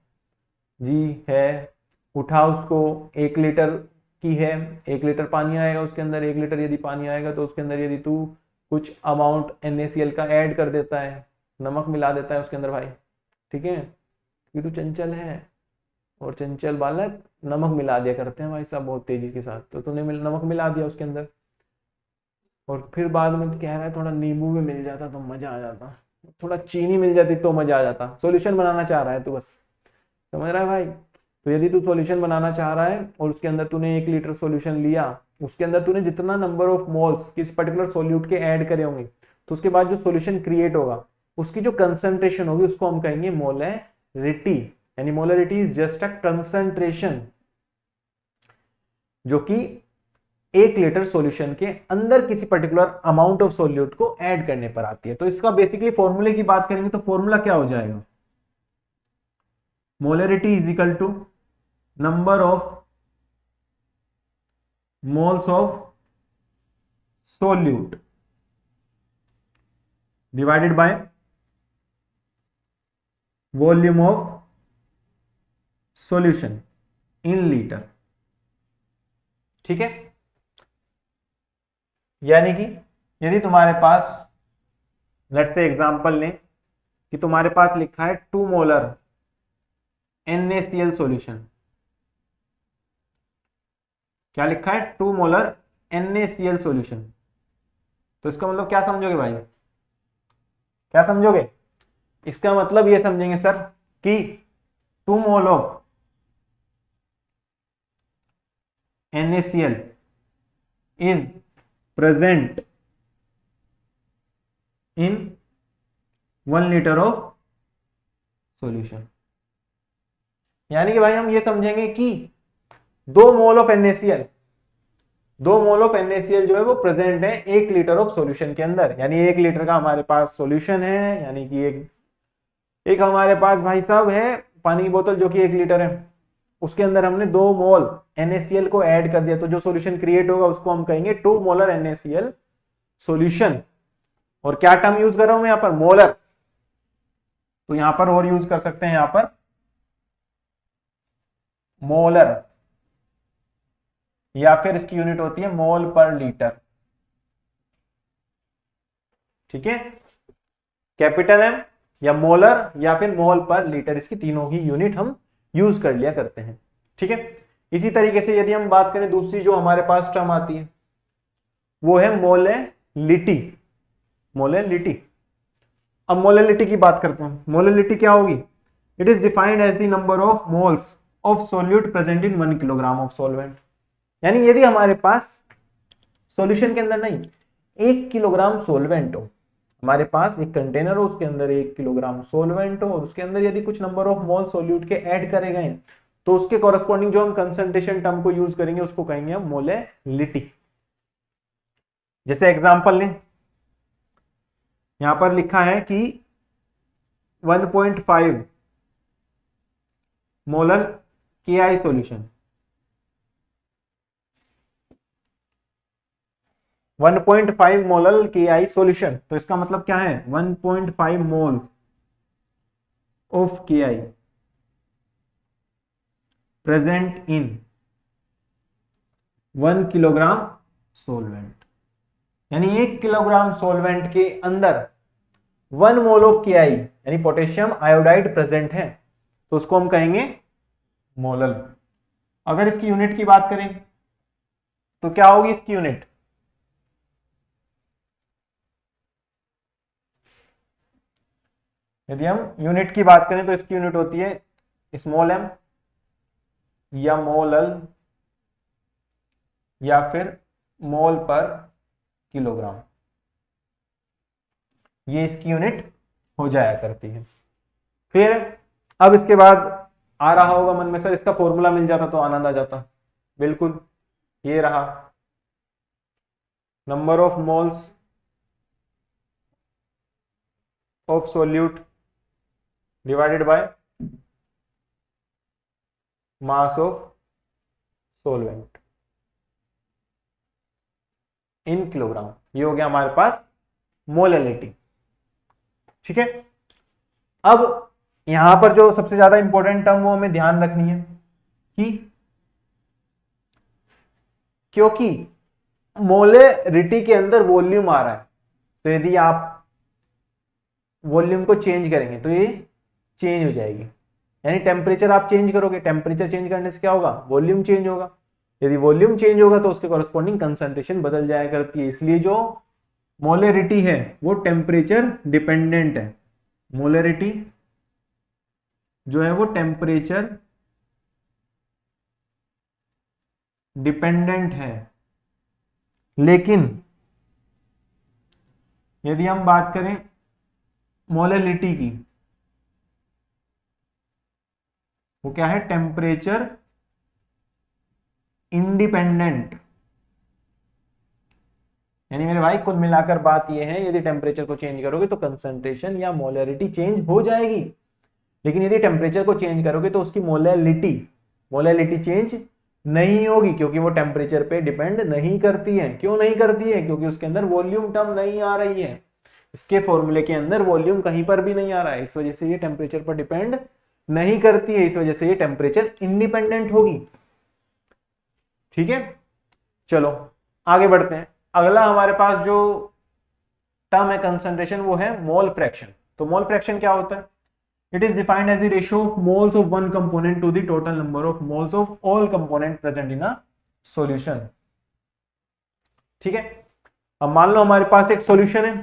जी है, उठा उसको, 1 लीटर की है, 1 लीटर पानी आएगा उसके अंदर, 1 लीटर यदि पानी आएगा तो उसके अंदर यदि तू कुछ अमाउंट NaCl का ऐड कर देता है, नमक मिला देता है उसके अंदर भाई, ठीक है, क्योंकि तू चंचल है और चंचल बालक नमक मिला दिया करते हैं भाई साहब बहुत तेजी के साथ, तो तूने नमक मिला दिया उसके अंदर, और फिर बाद में कह रहा है थोड़ा नींबू भी मिल जाता तो मजा आ जाता, थोड़ा चीनी मिल जाती तो मजा आ जाता। सॉल्यूशन बनाना चाह रहा है तू, बस समझ रहा है भाई। तो यदि तू सॉल्यूशन बनाना चाह रहा है और उसके अंदर तूने 1 लीटर सॉल्यूशन लिया, उसके अंदर तूने जितना नंबर ऑफ मोल्स किस पर्टिकुलर सॉल्यूट के ऐड करे होंगे, तो उसके बाद जो सॉल्यूशन क्रिएट होगा उसकी जो कंसंट्रेशन होगी उसको हम कहेंगे मोलरिटी। यानी molarity is just a concentration जो कि 1 लीटर सॉल्यूशन के अंदर किसी पर्टिकुलर अमाउंट ऑफ सॉल्यूट को ऐड करने पर आती है। तो इसका बेसिकली फॉर्मूले की बात करेंगे तो फॉर्मूला क्या हो जाएगा, molarity is equal to number of moles of solute divided by volume of solution in litre, ठीक है। यानी कि यदि तुम्हारे पास लेट्स से एग्जांपल लें कि तुम्हारे पास लिखा है 2 मोलर NaCl सॉल्यूशन, क्या लिखा है 2 मोलर NaCl सॉल्यूशन, तो इसका मतलब क्या समझोगे भाई, क्या समझोगे, इसका मतलब ये समझेंगे सर कि 2 mole of NaCl is present in 1 litre of solution. यानी कि भाई हम ये समझेंगे कि 2 mole of NaCl, 2 mole of NaCl जो है वो प्रेजेंट है 1 लीटर ऑफ सॉल्यूशन के अंदर। यानी 1 लीटर का हमारे पास सॉल्यूशन है, यानी कि एक हमारे पास भाई साहब है पानी की बोतल जो कि 1 लीटर है, उसके अंदर हमने 2 मोल NaCl को ऐड कर दिया, तो जो सॉल्यूशन क्रिएट होगा उसको हम कहेंगे 2 मोलर NaCl सॉल्यूशन। और क्या टर्म यूज कर रहा हूं मैं यहां पर, मोलर, तो यहां पर और यूज कर सकते हैं यहां पर मोलर, या फिर इसकी यूनिट होती है मोल पर लीटर, ठीक है, कैपिटल एम या मोलर या फिर मोल पर लीटर, इसकी तीनों ही यूनिट हम यूज कर लिया करते हैं, ठीक है। इसी तरीके से यदि हम बात करें दूसरी जो हमारे पास टर्म आती है वो है मोलेलिटी, मोलेलिटी। अब मोलेलिटी की बात करते हैं, मोलेलिटी क्या होगी, it is defined as the number of moles of solute present in 1 kilogram of solvent. यानी यदि हमारे पास सॉल्यूशन के अंदर नहीं 1 किलोग्राम सोल्वेंट हो, हमारे पास एक कंटेनर हो उसके अंदर 1 किलोग्राम सोल्वेंट हो और उसके अंदर यदि कुछ नंबर ऑफ मोल सोल्यूट के ऐड करे गए तो उसके कॉरेस्पॉन्डिंग जो हम कंसंट्रेशन टर्म को यूज करेंगे उसको कहेंगे हम मोलेलिटी। जैसे एग्जांपल लें, यहां पर लिखा है कि 1.5 molar KI solution, 1.5 molar KI solution, तो इसका मतलब क्या है 1.5 mole of KI present in 1 kilogram solvent. यानी 1 किलोग्राम सोलवेंट के अंदर 1 मोल ऑफ KI यानी पोटेशियम आयोडाइड प्रेजेंट है, तो उसको हम कहेंगे मोलल। अगर इसकी यूनिट की बात करें तो क्या होगी इसकी यूनिट, यदि हम यूनिट की बात करें तो इसकी यूनिट होती है स्मॉल m या मोलल या फिर मोल पर किलोग्राम, ये इसकी यूनिट हो जाया करती है। फिर अब इसके बाद आ रहा होगा मन में, सर इसका फॉर्मूला मिल जाता तो आनंद आ जाता। बिल्कुल, ये रहा number of moles of solute divided by mass of solvent in kilogram. ये हो गया हमारे पास मोलैलिटी। ठीक है, अब यहां पर जो सबसे ज्यादा इंपॉर्टेंट टर्म वो हमें ध्यान रखनी है कि क्योंकि मोलैरिटी के अंदर वॉल्यूम आ रहा है, तो यदि आप वॉल्यूम को चेंज करेंगे तो ये चेंज हो जाएगी। यानी टेम्परेचर आप चेंज करोगे, टेम्परेचर चेंज करने से क्या होगा, वॉल्यूम चेंज होगा। यदि वॉल्यूम चेंज होगा तो उसके कॉरेस्पॉन्डिंग कंसंट्रेशन बदल जाया करती है। इसलिए जो मोलैरिटी है वो टेम्परेचर डिपेंडेंट है। मोलैरिटी जो है वो टेम्परेचर डिपेंडेंट है। लेकिन यदि हम बात करें मोलैलिटी की, वो क्या है, टेम्परेचर इंडिपेंडेंट। यानी मेरे भाई कुल मिलाकर बात यह है, यदि टेम्परेचर को चेंज करोगे तो कंसंट्रेशन या मोलैरिटी चेंज हो जाएगी, लेकिन यदि टेम्परेचर को चेंज करोगे तो उसकी मोलैलिटी चेंज नहीं होगी, क्योंकि वो टेम्परेचर पे डिपेंड नहीं करती है। क्यों नहीं करती है, क्योंकि उसके अंदर वॉल्यूम टर्म नहीं आ रही है। इसके फॉर्मूले के अंदर वॉल्यूम कहीं पर भी नहीं आ रहा है, इस वजह से ये टेम्परेचर पर डिपेंड नहीं करती है, इस वजह से ये टेम्परेचर इंडिपेंडेंट होगी। ठीक है, चलो आगे बढ़ते हैं। अगला हमारे पास जो टर्म है कंसंट्रेशन, वो है मोल फ्रैक्शन। तो मोल फ्रैक्शन क्या होता है, it is defined as the ratio of moles of one component to the total number of moles of all component present in a solution। ठीक है, अब मान लो हमारे पास एक सॉल्यूशन है,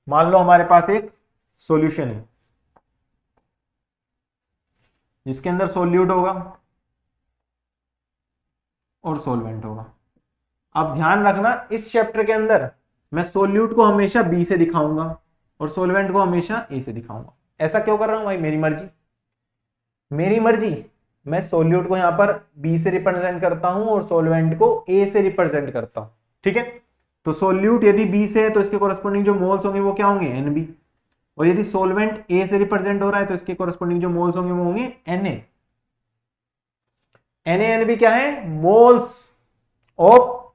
मान लो हमारे पास एक सॉल्यूशन है जिसके अंदर सोल्यूट होगा और सोलवेंट होगा। अब ध्यान रखना, इस चैप्टर के अंदर मैं सोल्यूट को हमेशा बी से दिखाऊंगा और सोलवेंट को हमेशा ए से दिखाऊंगा। ऐसा क्यों कर रहा हूं भाई, मेरी मर्जी, मेरी मर्जी। मैं सोल्यूट को यहां पर बी से रिप्रेजेंट करता हूं और सोलवेंट को ए से रिप्रेजेंट करता हूं। ठीक है, तो सोल्यूट यदि बी से है तो इसके कॉरेस्पॉन्डिंग जो मोल्स होंगे वो क्या होंगे, एनबी। और यदि सोलवेंट ए से रिप्रेजेंट हो रहा है तो इसके कॉरेस्पॉन्डिंग जो मोल्स होंगे वो होंगे एनए। एनबी क्या है, moles of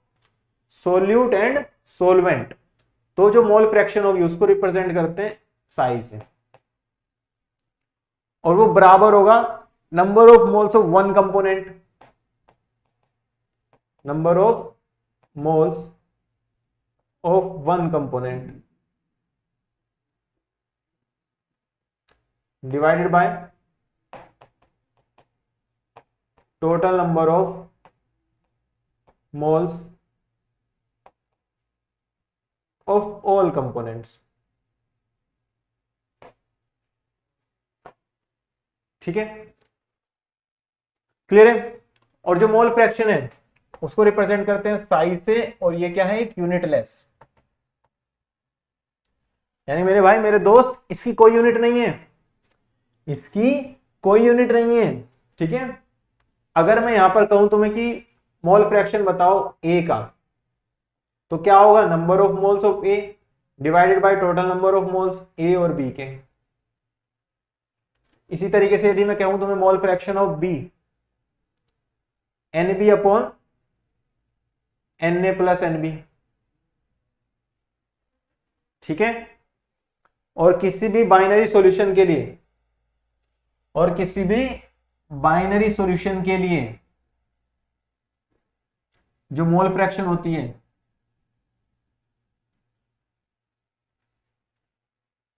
solute and solvent. तो जो मोल फ्रैक्शन होगी उसको रिप्रेजेंट करते हैं साई से, और वो बराबर होगा number of moles of one component, number of moles of one component divided by total number of moles of all components. ठीक है, क्लियर है। और जो मोल फ्रैक्शन है उसको रिप्रेजेंट करते हैं साई से, और ये क्या है, एक यूनिट लेस। यानी मेरे भाई मेरे दोस्त, इसकी कोई यूनिट नहीं है, इसकी कोई यूनिट नहीं है। ठीक है, अगर मैं यहां पर कहूं तुम्हें कि मोल फ्रैक्शन बताओ ए का, तो क्या होगा, number of moles of A divided by total number of moles A और बी के। इसी तरीके से यदि मैं कहूं तुम्हें mole fraction of B, N B upon N A plus N B. ठीक है, और किसी भी बाइनरी सॉल्यूशन के लिए, और किसी भी बाइनरी सॉल्यूशन के लिए जो मोल फ्रैक्शन होती है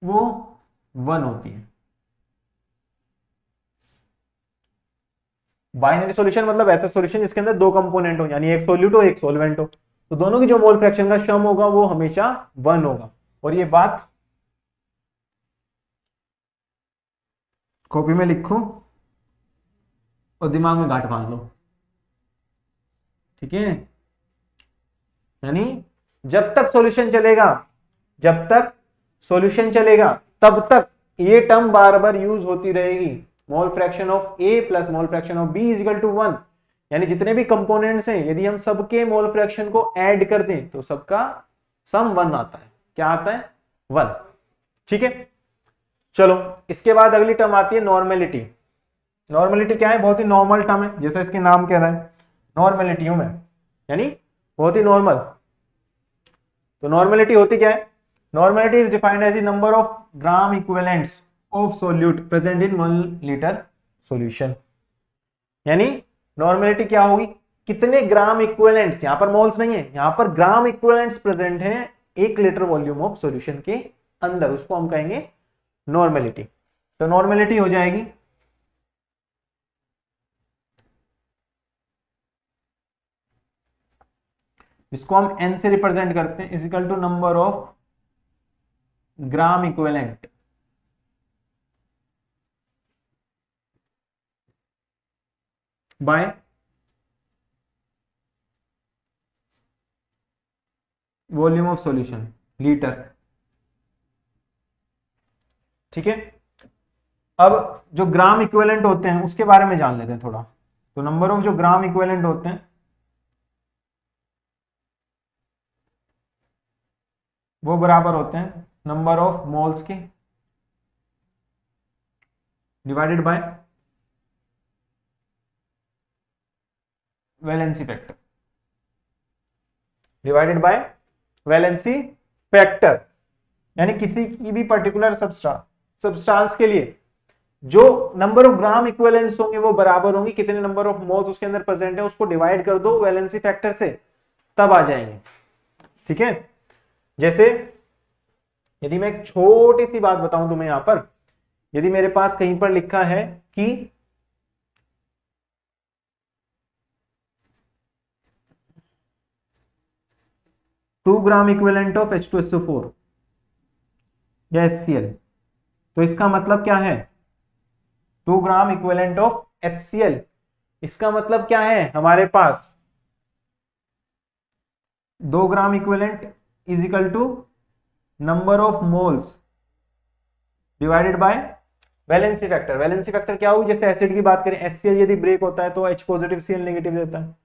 वो 1 होती है। बाइनरी सॉल्यूशन मतलब ऐसा सॉल्यूशन जिसके अंदर दो कंपोनेंट हो, यानी एक सोल्यूट हो एक सोलवेंट हो, तो दोनों की जो मोल फ्रैक्शन का सम होगा वो हमेशा 1 होगा। और ये बात कॉपी में लिखो और दिमाग में गांठ बांध लो। ठीक है, यानी जब तक सॉल्यूशन चलेगा, जब तक सॉल्यूशन चलेगा तब तक ये टर्म बार बार यूज होती रहेगी, mole fraction of A plus mole fraction of B is equal to 1, यानी जितने भी कंपोनेंट्स हैं यदि हम सबके मोल फ्रैक्शन को ऐड कर दें तो सबका सम 1 आता है। क्या आता है? 1। ठीक है, चलो इसके बाद अगली टर्म आती है नॉर्मेलिटी। नॉर्मेलिटी क्या है? बहुत ही नॉर्मल टर्म है, जैसा इसके नाम कह रहा है नॉर्मेलिटी हूं मैं, यानी बहुत ही नॉर्मल। तो नॉर्मेलिटी होती क्या है? Normality is defined as the number of gram equivalents of solute present in 1 litre solution. यानी नॉर्मेलिटी क्या होगी? कितने ग्राम इक्विवेलेंट्स, यहां पर मोल्स नहीं है, यहां पर ग्राम इक्विवेलेंट्स प्रेजेंट हैं 1 लीटर वॉल्यूम ऑफ सॉल्यूशन के अंदर, उसको हम कहेंगे नॉर्मेलिटी। तो नॉर्मेलिटी हो जाएगी इसको हम n से रिप्रेजेंट करते हैं, is equal to number of gram equivalent by volume of solution litre. ठीक है, अब जो ग्राम इक्विवेलेंट होते हैं उसके बारे में जान लेते हैं थोड़ा। तो नंबर ऑफ जो ग्राम इक्विवेलेंट होते हैं वो बराबर होते हैं नंबर ऑफ मोल्स के divided by valency factor, divided by valency factor. यानी किसी की भी पर्टिकुलर सब्सटेंस के लिए जो नंबर ऑफ ग्राम इक्विवेलेंट्स होंगे वो बराबर होंगे कितने नंबर ऑफ मोल्स उसके अंदर प्रेजेंट है, उसको डिवाइड कर दो वैलेंसी फैक्टर से, तब आ जाएंगे। ठीक है, जैसे यदि मैं एक छोटी सी बात बताऊं तुम्हें, यहां पर यदि मेरे पास कहीं पर लिखा है कि 2 ग्राम इक्विवेलेंट ऑफ H2SO4 या HCl, तो इसका मतलब क्या है? 2 ग्राम इक्विवेलेंट ऑफ HCl, इसका मतलब क्या है? हमारे पास 2 gram equivalent is equal to number of moles divided by valency factor. Valency factor क्या होगी? जैसे एसिड की बात करें, HCl यदि ब्रेक होता है तो H पॉजिटिव Cl नेगेटिव देता है,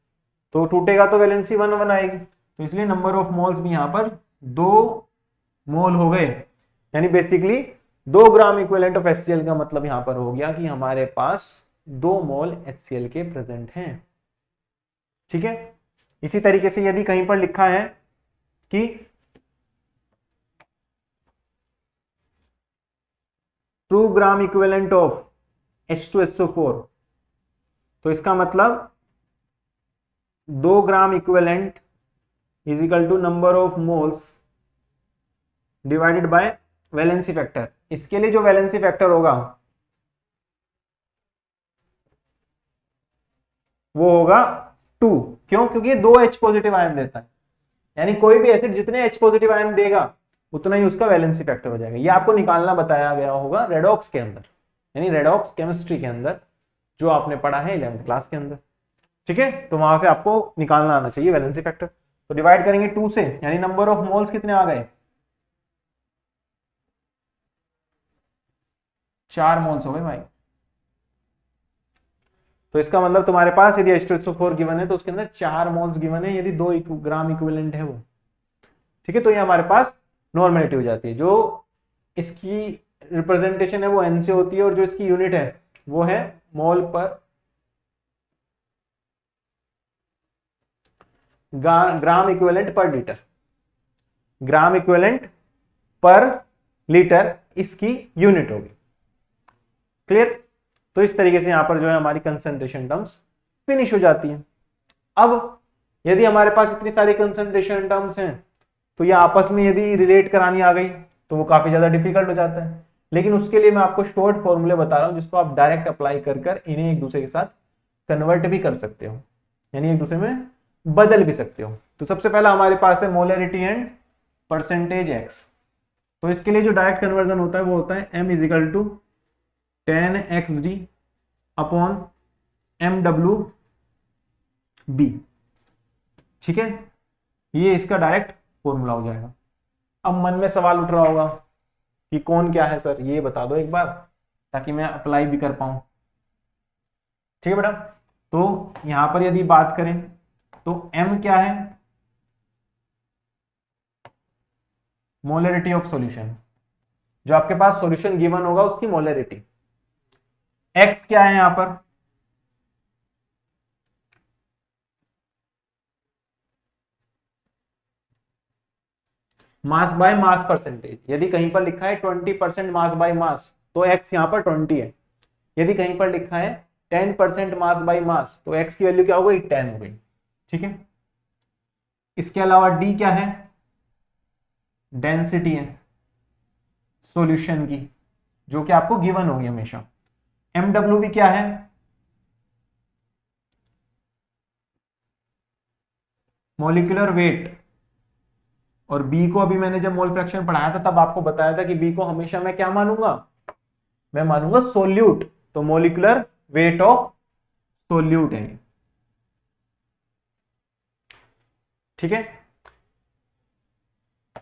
तो टूटेगा तो वैलेंसी 1 आएगी, तो इसलिए नंबर ऑफ मोल्स भी यहां पर 2 मोल हो गए। यानी basically 2 gram equivalent of HCl का मतलब यहां पर हो गया कि हमारे पास 2 मोल HCl के प्रेजेंट हैं। ठीक है, इसी तरीके से यदि कहीं पर लिखा है कि 2 ग्राम इक्विवेलेंट ऑफ H2SO4, तो इसका मतलब 2 gram equivalent is equal to number of moles divided by valency factor. इसके लिए जो वैलेंसी फैक्टर होगा वो होगा 2। क्यों? क्योंकि ये 2 H पॉजिटिव आयन देता है, यानी कोई भी एसिड जितने H पॉजिटिव आयन देगा उतना ही उसका वैलेंसी फैक्टर हो जाएगा। ये आपको निकालना बताया गया होगा रेडॉक्स के अंदर, यानी रेडॉक्स केमिस्ट्री के अंदर, जो आपने पढ़ा है 11th क्लास के अंदर। ठीक है, तो वहां से आपको निकालना आना चाहिए वैलेंसी फैक्टर। तो डिवाइड करेंगे 2 से, यानी नंबर ऑफ मोल्स कितने आ गए? 4 मोल्स हो गए भाई। तो इसका मतलब तुम्हारे पास यदि H2SO4 गिवन है तो उसके अंदर 4 मोल्स गिवन है, यदि 2 ग्राम इक्विवेलेंट है वो। ठीक है, तो ये हमारे पास नॉर्मेलिटी हो जाती है। जो इसकी रिप्रेजेंटेशन है वो N से होती है, और जो इसकी यूनिट है वो है मोल पर ग्राम इक्विवेलेंट पर लीटर। ग्राम इक्विवेलेंट पर लीटर इसकी यूनिट होगी। क्लियर? तो इस तरीके से यहां पर जो है हमारी कंसंट्रेशन टर्म्स फिनिश हो जाती है। अब यदि हमारे पास इतनी सारी कंसंट्रेशन टर्म्स हैं तो ये आपस में यदि रिलेट करानी आ गई तो वो काफी ज्यादा डिफिकल्ट हो जाता है। लेकिन उसके लिए मैं आपको शॉर्ट फॉर्मूले बता रहा हूं जिसको आप डायरेक्ट अप्लाई कर इन्हें एक दूसरे के साथ कन्वर्ट भी कर सकते हो, यानी एक दूसरे में बदल भी सकते हो। तो सबसे पहला हमारे पास है मोलरिटी एंड परसेंटेज एक्स। तो इसके लिए जो डायरेक्ट कन्वर्जन होता है वो होता है m is equal to 10xd upon MWB। ठीक है, ये इसका डायरेक्ट फॉर्मूला हो जाएगा। अब मन में सवाल उठ रहा होगा कि कौन क्या है सर, ये बता दो एक बार ताकि मैं अप्लाई भी कर पाऊं। ठीक है बेटा, तो यहां पर यदि बात करें तो m क्या है, मोलरिटी ऑफ सॉल्यूशन, जो आपके पास सॉल्यूशन गिवन होगा उसकी मोलरिटी। x क्या है यहां पर, मास बाय मास परसेंटेज। यदि कहीं पर लिखा है 20% मास बाय मास तो x यहां पर 20 है। यदि कहीं पर लिखा है 10% मास बाय मास तो x की वैल्यू क्या हो गई, 10 हो गई। ठीक है, इसके अलावा d क्या है, डेंसिटी है सॉल्यूशन की, जो कि आपको गिवन होगी हमेशा। mw भी क्या है, मॉलिक्यूलर वेट। और b को अभी मैंने जब मोल फ्रैक्शन पढ़ाया था तब आपको बताया था कि b को हमेशा मैं क्या मानूंगा, मैं मानूंगा सोल्यूट। तो मोलिकुलर वेट ऑफ सोल्यूट है। ठीक है,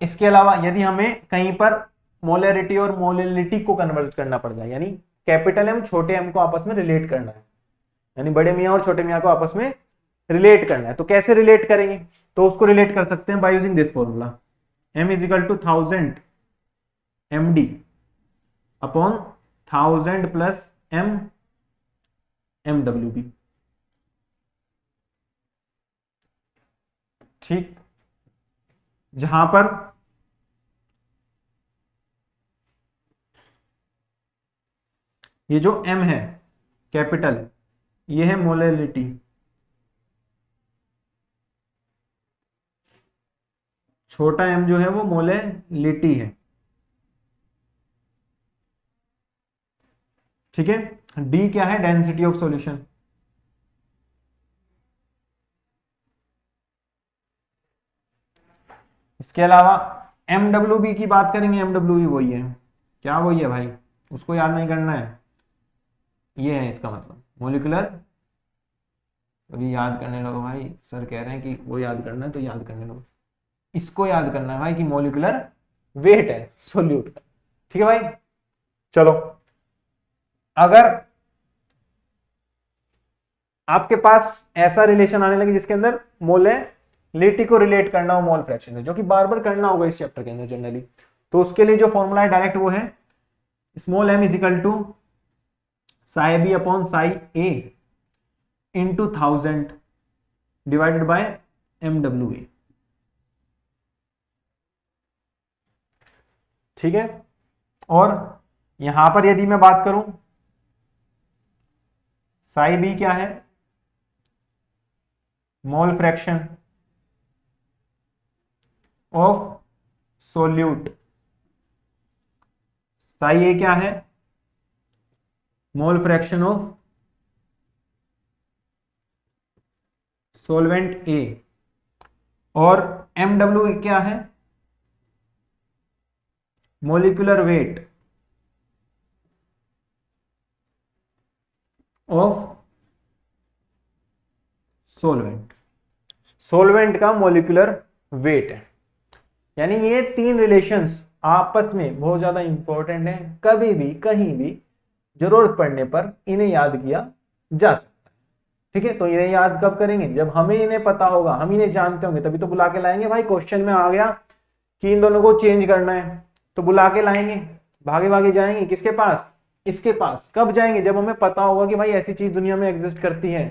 इसके अलावा यदि हमें कहीं पर मोलरिटी और मोलिलिटी को कन्वर्ट करना पड़ जाए, यानी कैपिटल एम छोटे एम को आपस में रिलेट करना है, यानी बड़े मियां और छोटे मियां को आपस में रिलेट करना है, तो कैसे रिलेट करेंगे, तो उसको रिलेट कर सकते हैं by using this formula, m is equal to 1000 md upon 1000 plus m mwb। ठीक, जहां पर ये जो m है कैपिटल, ये है मोलरिटी, छोटा m जो है वो मोलरिटी है। ठीक है, d क्या है, डेंसिटी ऑफ सॉल्यूशन। इसके अलावा MWB की बात करेंगे, MWB वही है, क्या वही है भाई, उसको याद नहीं करना है, ये है इसका मतलब मोलिकुलर, अभी याद करने लगो भाई, सर कह रहे हैं कि वो याद करना है तो याद करने लगो, इसको याद करना है भाई कि मोलिकुलर वेट है सोल्यूट का। ठीक है भाई, चलो अगर आपके पास ऐसा रिलेशन आने लगे जिसके अंदर मोलरिटी को रिलेट करना हो मोल फ्रैक्शन से, जो कि बार बार करना होगा इस चैप्टर के अंदर जनरली, तो उसके लिए जो फॉर्मूला है डायरेक्ट वो है small m is equal to psi B upon psi A into 1000 divided by MWA। ठीक है, और यहां पर यदि मैं बात करूं, साई बी क्या है, mole fraction of solute, psi A क्या है, mole fraction of solvent A, और MW क्या है, molecular weight of solvent, solvent का मोलिकुलर वेट है। यानी ये तीन रिलेशंस आपस में बहुत ज्यादा इंपॉर्टेंट है, कभी भी कहीं भी जरूरत पड़ने पर इन्हें याद किया जा सकता है। ठीक है, तो इन्हें याद कब करेंगे, जब हमें इन्हें पता होगा, हम इन्हें जानते होंगे, तभी तो बुला के लाएंगे भाई, क्वेश्चन में आ गया कि इन दोनों को चेंज करना है तो बुला के लाएंगे, भागे भागे जाएंगे किसके पास, इसके पास। कब जाएंगे, जब हमें पता होगा कि भाई ऐसी चीज दुनिया में एग्जिस्ट करती है,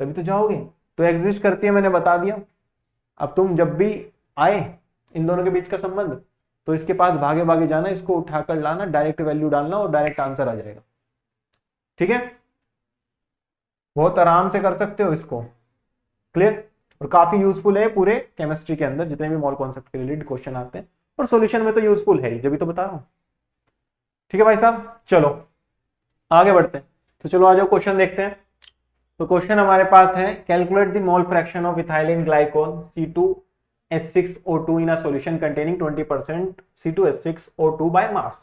तभी तो जाओगे। तो एग्जिस्ट करती है मैंने बता दिया, अब तुम जब भी आए इन दोनों के बीच का संबंध, तो इसके पास भागे भागे जाना, इसको उठाकर लाना, डायरेक्ट वैल्यू डालना और डायरेक्ट आंसर आ जाएगा। ठीक है, बहुत आराम से कर सकते हो इसको, क्लियर, और काफी यूजफुल है पूरे केमिस्ट्री के अंदर, जितने भी मॉल कॉन्सेप्ट के रिलेटेड क्वेश्चन आते हैं, और सॉल्यूशन में तो यूजफुल है ही, जब भी तो बता रहा हूं। ठीक है भाई साहब, चलो आगे बढ़ते हैं। तो चलो आ जाओ क्वेश्चन देखते हैं। तो क्वेश्चन हमारे पास है, calculate the mole fraction of ethylene glycol C2H6O2 in a solution containing 20% C2H6O2 by मास।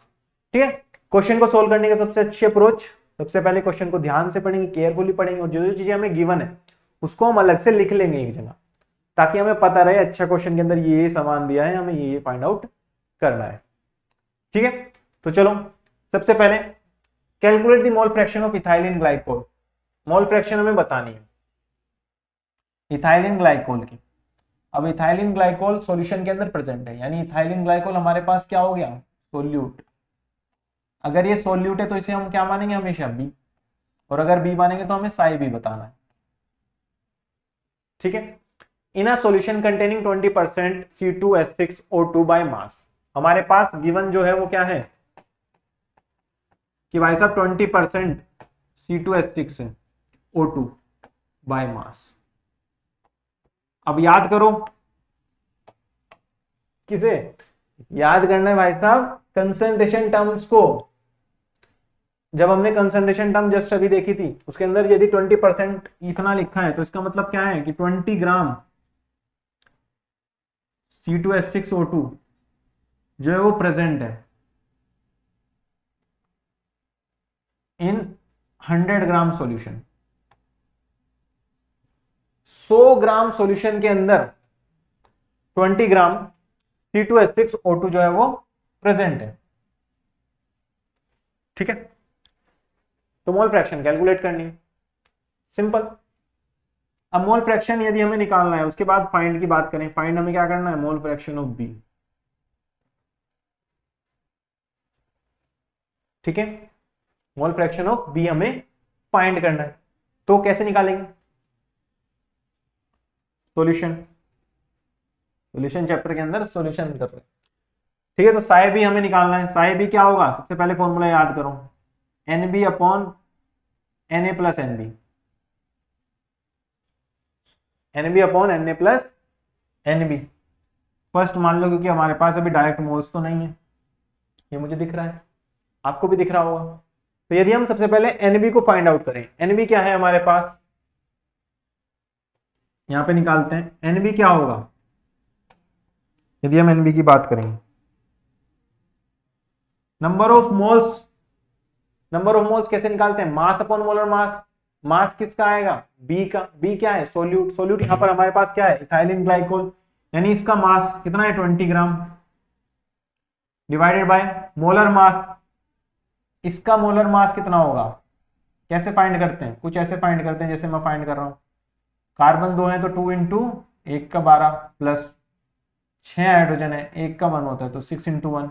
ठीक है, क्वेश्चन को सोल्व करने का सबसे अच्छी अप्रोच, सबसे पहले क्वेश्चन को ध्यान से पढ़ेंगे, केयरफुली पढ़ेंगे, और जो जो चीजें हमें गिवन है उसको हम अलग से लिख लेंगे एक जगह, ताकि हमें पता रहे अच्छा क्वेश्चन के अंदर ये सामान दिया है, हमें ये फाइंड आउट करना है। ठीक है, तो चलो सबसे पहले calculate the mole fraction of ethylene glycol. Mole fraction हमें बतानी है इथाइलिन ग्लाइकोल की। अब इथाइलिन ग्लाइकोल सॉल्यूशन के अंदर प्रेजेंट है, यानी इथाइलिन ग्लाइकोल हमारे पास क्या हो गया, सोल्यूट। अगर ये सोल्यूट है तो इसे हम क्या मानेंगे, हमेशा बी, और अगर बी मानेंगे तो हमें साई बी बताना है। ठीक है, in a solution containing 20% C2H6O2 by mass, हमारे पास गिवन जो है वो क्या है कि भाई साहब 20% C2H6 है O2 बाय मास। अब याद करो, किसे याद करना है भाई साहब, कंसंट्रेशन टर्म्स को। जब हमने कंसंट्रेशन टर्म जस्ट अभी देखी थी उसके अंदर यदि 20% इतना लिखा है तो इसका मतलब क्या है कि 20 ग्राम C2H6O2 जो है वो प्रेजेंट है इन 100 ग्राम सॉल्यूशन। 100 ग्राम सॉल्यूशन के अंदर 20 ग्राम C2H6O2 जो है वो प्रेजेंट है। ठीक है, तो मोल फ्रैक्शन कैलकुलेट करनी है, सिंपल। अब मोल फ्रैक्शन यदि हमें निकालना है, उसके बाद फाइंड की बात करें, फाइंड हमें क्या करना है, मोल फ्रैक्शन ऑफ बी। ठीक है, मोल फ्रैक्शन ऑफ बी हमें फाइंड करना है, तो कैसे निकालेंगे, सॉल्यूशन, सॉल्यूशन चैप्टर के अंदर सॉल्यूशन कर रहे हैं। ठीक है, तो साई बी हमें निकालना है। साई बी क्या होगा, सबसे पहले फॉर्मूला याद करो, N B upon N A plus N B, N B upon N A plus N B. First मान लो, क्योंकि हमारे पास अभी डायरेक्ट मोल्स तो नहीं है, ये मुझे दिख रहा है, आपको भी दिख रहा होगा। तो यदि हम सबसे पहले एनबी को फाइंड आउट करें, एनबी क्या है हमारे पास, यहां पे निकालते हैं, एनबी क्या होगा यदि हम एनबी की बात करें, number of moles. Number of moles कैसे निकालते हैं, मास अपॉन मोलर मास। मास किसका आएगा, बी का। बी क्या है, सोल्यूट। सोल्यूट यहां पर हमारे पास क्या है, इथाइलिन ग्लाइकोल, यानी इसका मास कितना है 20 ग्राम, डिवाइडेड बाय मोलर मास, इसका मोलर मास कितना होगा। कैसे फाइंड करते हैं, कुछ ऐसे फाइंड करते हैं जैसे मैं फाइंड कर रहा हूं, कार्बन 2 है तो 2 इंटू 1 का 12 प्लस 6 हाइड्रोजन है, 1 का 1 होता है तो 6 इंटू 1,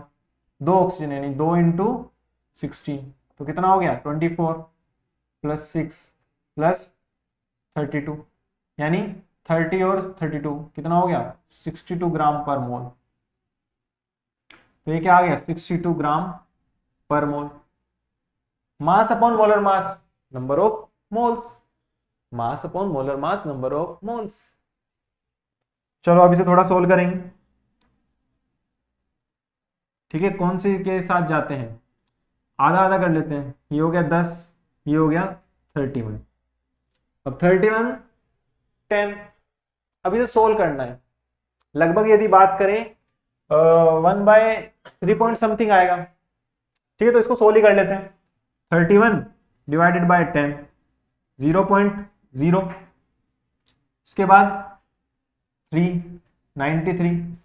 2 ऑक्सीजन यानी 2 इंटू 16, तो कितना हो गया 24 प्लस 6 प्लस 32, यानी 30 और 32 कितना हो गया 62 ग्राम पर मोल। तो ये क्या आ गया 62 gram per mole. Mass upon molar mass, number of moles, mass upon molar mass, number of moles. चलो अब इसे थोड़ा सोल्व करेंगे। ठीक है, कौन से के साथ जाते हैं, आधा आधा कर लेते हैं, ये हो गया 10, ये हो गया 31, अब 31 10, अब इसे सोल्व करना है। लगभग यदि बात करें 1/3 पॉइंट समथिंग आएगा। ठीक है, तो इसको सोल्व ही कर लेते हैं। 31 डिवाइडेड बाय 10 0.0, उसके बाद 393,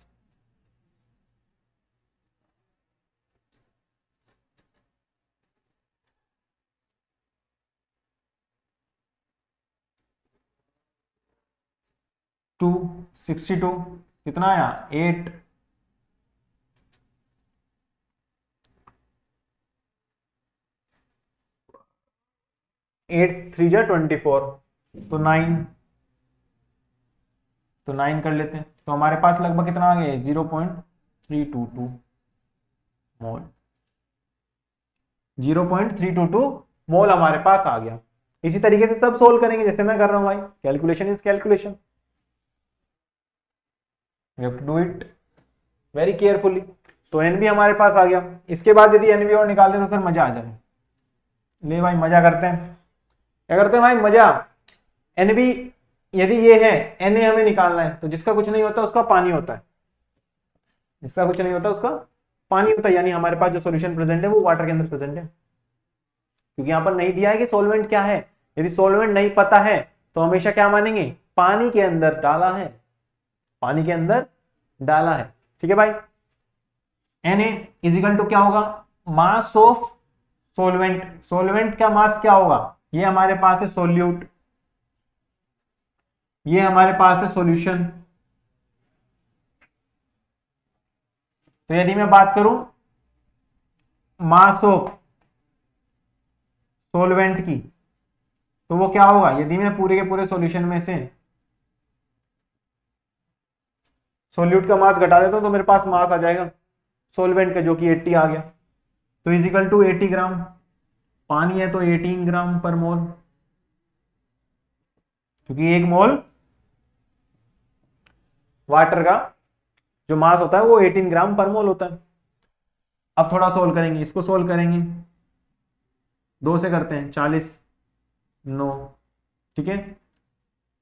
टू 62, कितना आया 8, 8 3 जा 24, तो 9, तो 9 कर लेते हैं, तो हमारे पास लगभग कितना आ गया 0.322 मोल, 0.322 मोल हमारे पास आ गया। इसी तरीके से सब सोल्व करेंगे जैसे मैं कर रहा हूं भाई, calculation is calculation, we have to do it very carefully. तो एन बी हमारे पास आ गया। इसके बाद यदि एन बी और निकाल दे तो सर मजा आ जाए, ले भाई मजा करते हैं। क्या करते हैं भाई, मजा। एन बी यदि ये है, एन ए हमें निकालना है, तो जिसका कुछ नहीं होता उसका पानी होता है, जिसका कुछ नहीं होता उसका पानी होता है, यानी हमारे पास जो सॉल्यूशन प्रेजेंट है वो वाटर के अंदर प्रेजेंट है, क्योंकि यहां पर नहीं दिया है कि सॉल्वेंट क्या है। यदि सॉल्वेंट नहीं पता है तो हमेशा क्या मानेंगे, पानी के अंदर डाला है, पानी के अंदर डाला है। ठीक है भाई, Na इजिकल टू क्या होगा, मास ऑफ सोलवेंट। सोलवेंट का मास क्या होगा, ये हमारे पास है सोल्यूट, ये हमारे पास है सॉल्यूशन। तो यदि मैं बात करूं मास ऑफ सोलवेंट की, तो वो क्या होगा, यदि मैं पूरे के पूरे सॉल्यूशन में से सोल्यूट का मास घटा देता हूं तो मेरे पास मास आ जाएगा सोलवेंट का, जो कि 80 आ गया। तो इजिकल टू 80 ग्राम, पानी है तो 18 ग्राम पर मोल, क्योंकि एक मोल वाटर का जो मास होता है वो 18 ग्राम पर मोल होता है। अब थोड़ा सोल्व करेंगे, इसको सोल्व करेंगे, 2 से करते हैं, 40 9, ठीक है,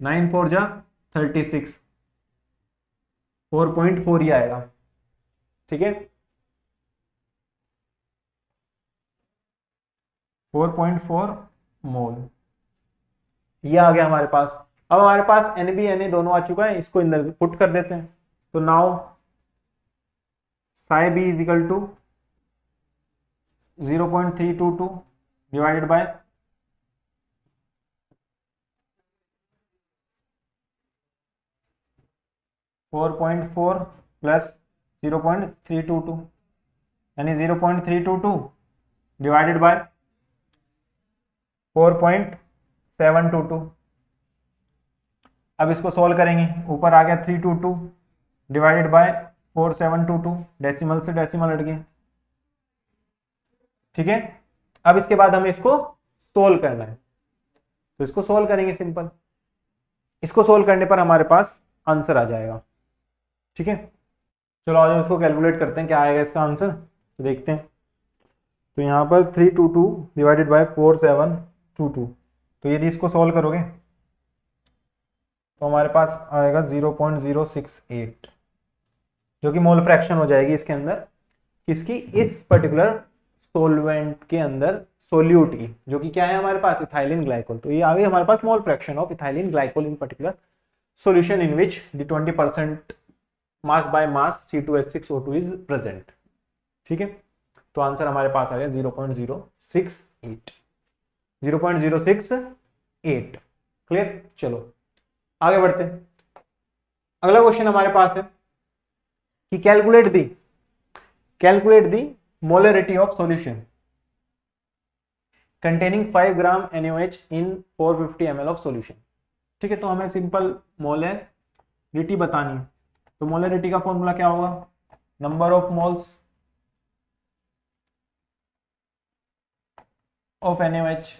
9 4 जा 36, 4.4 ही आएगा, ठीक है, 4.4 मोल ये आ गया हमारे पास। अब हमारे पास NB Na दोनों आ चुका है, इसको अंदर पुट कर देते हैं। तो now psi b is equal to 0.322 divided by 4.4 plus 0.322, यानी 0.322 डिवाइडेड बाय 4.722। अब इसको सॉल्व करेंगे, ऊपर आ गया 322 डिवाइडेड बाय 4722, डेसिमल से डेसिमल हट गए, ठीक है। अब इसके बाद हमें इसको सोल्व करना है, तो इसको सोल्व करेंगे सिंपल, इसको सोल्व करने पर हमारे पास आंसर आ जाएगा, ठीक है। चलो आज हम इसको कैलकुलेट करते हैं, क्या आएगा इसका आंसर, तो देखते हैं। तो यहाँ पर 322 डिवाइडेड बाय 4722, तो यदि इसको सोल्व करोगे तो हमारे पास आएगा 0.068, जो कि मोल फ्रैक्शन हो जाएगी इसके अंदर, किसकी, इस पर्टिकुलर सोलवेंट के अंदर सोल्यूट की, जो कि क्या है हमारे पास, इथाइलिन ग्लाइकोल। तो ये आ गई हमारे पास mole fraction of ethylene glycol in particular solution in which the 20% mass by mass C2H6O2 is present, ठीक है। तो आंसर हमारे पास आ गया 0.068, 0.068, क्लियर। चलो आगे बढ़ते हैं। अगला क्वेश्चन हमारे पास है कि calculate the molarity of solution containing 5 gram NaOH in 450 ml of solution, ठीक है। तो हमें सिंपल मोलरिटी बतानी है, तो मोलरिटी का फॉर्मूला क्या होगा, number of moles of NaOH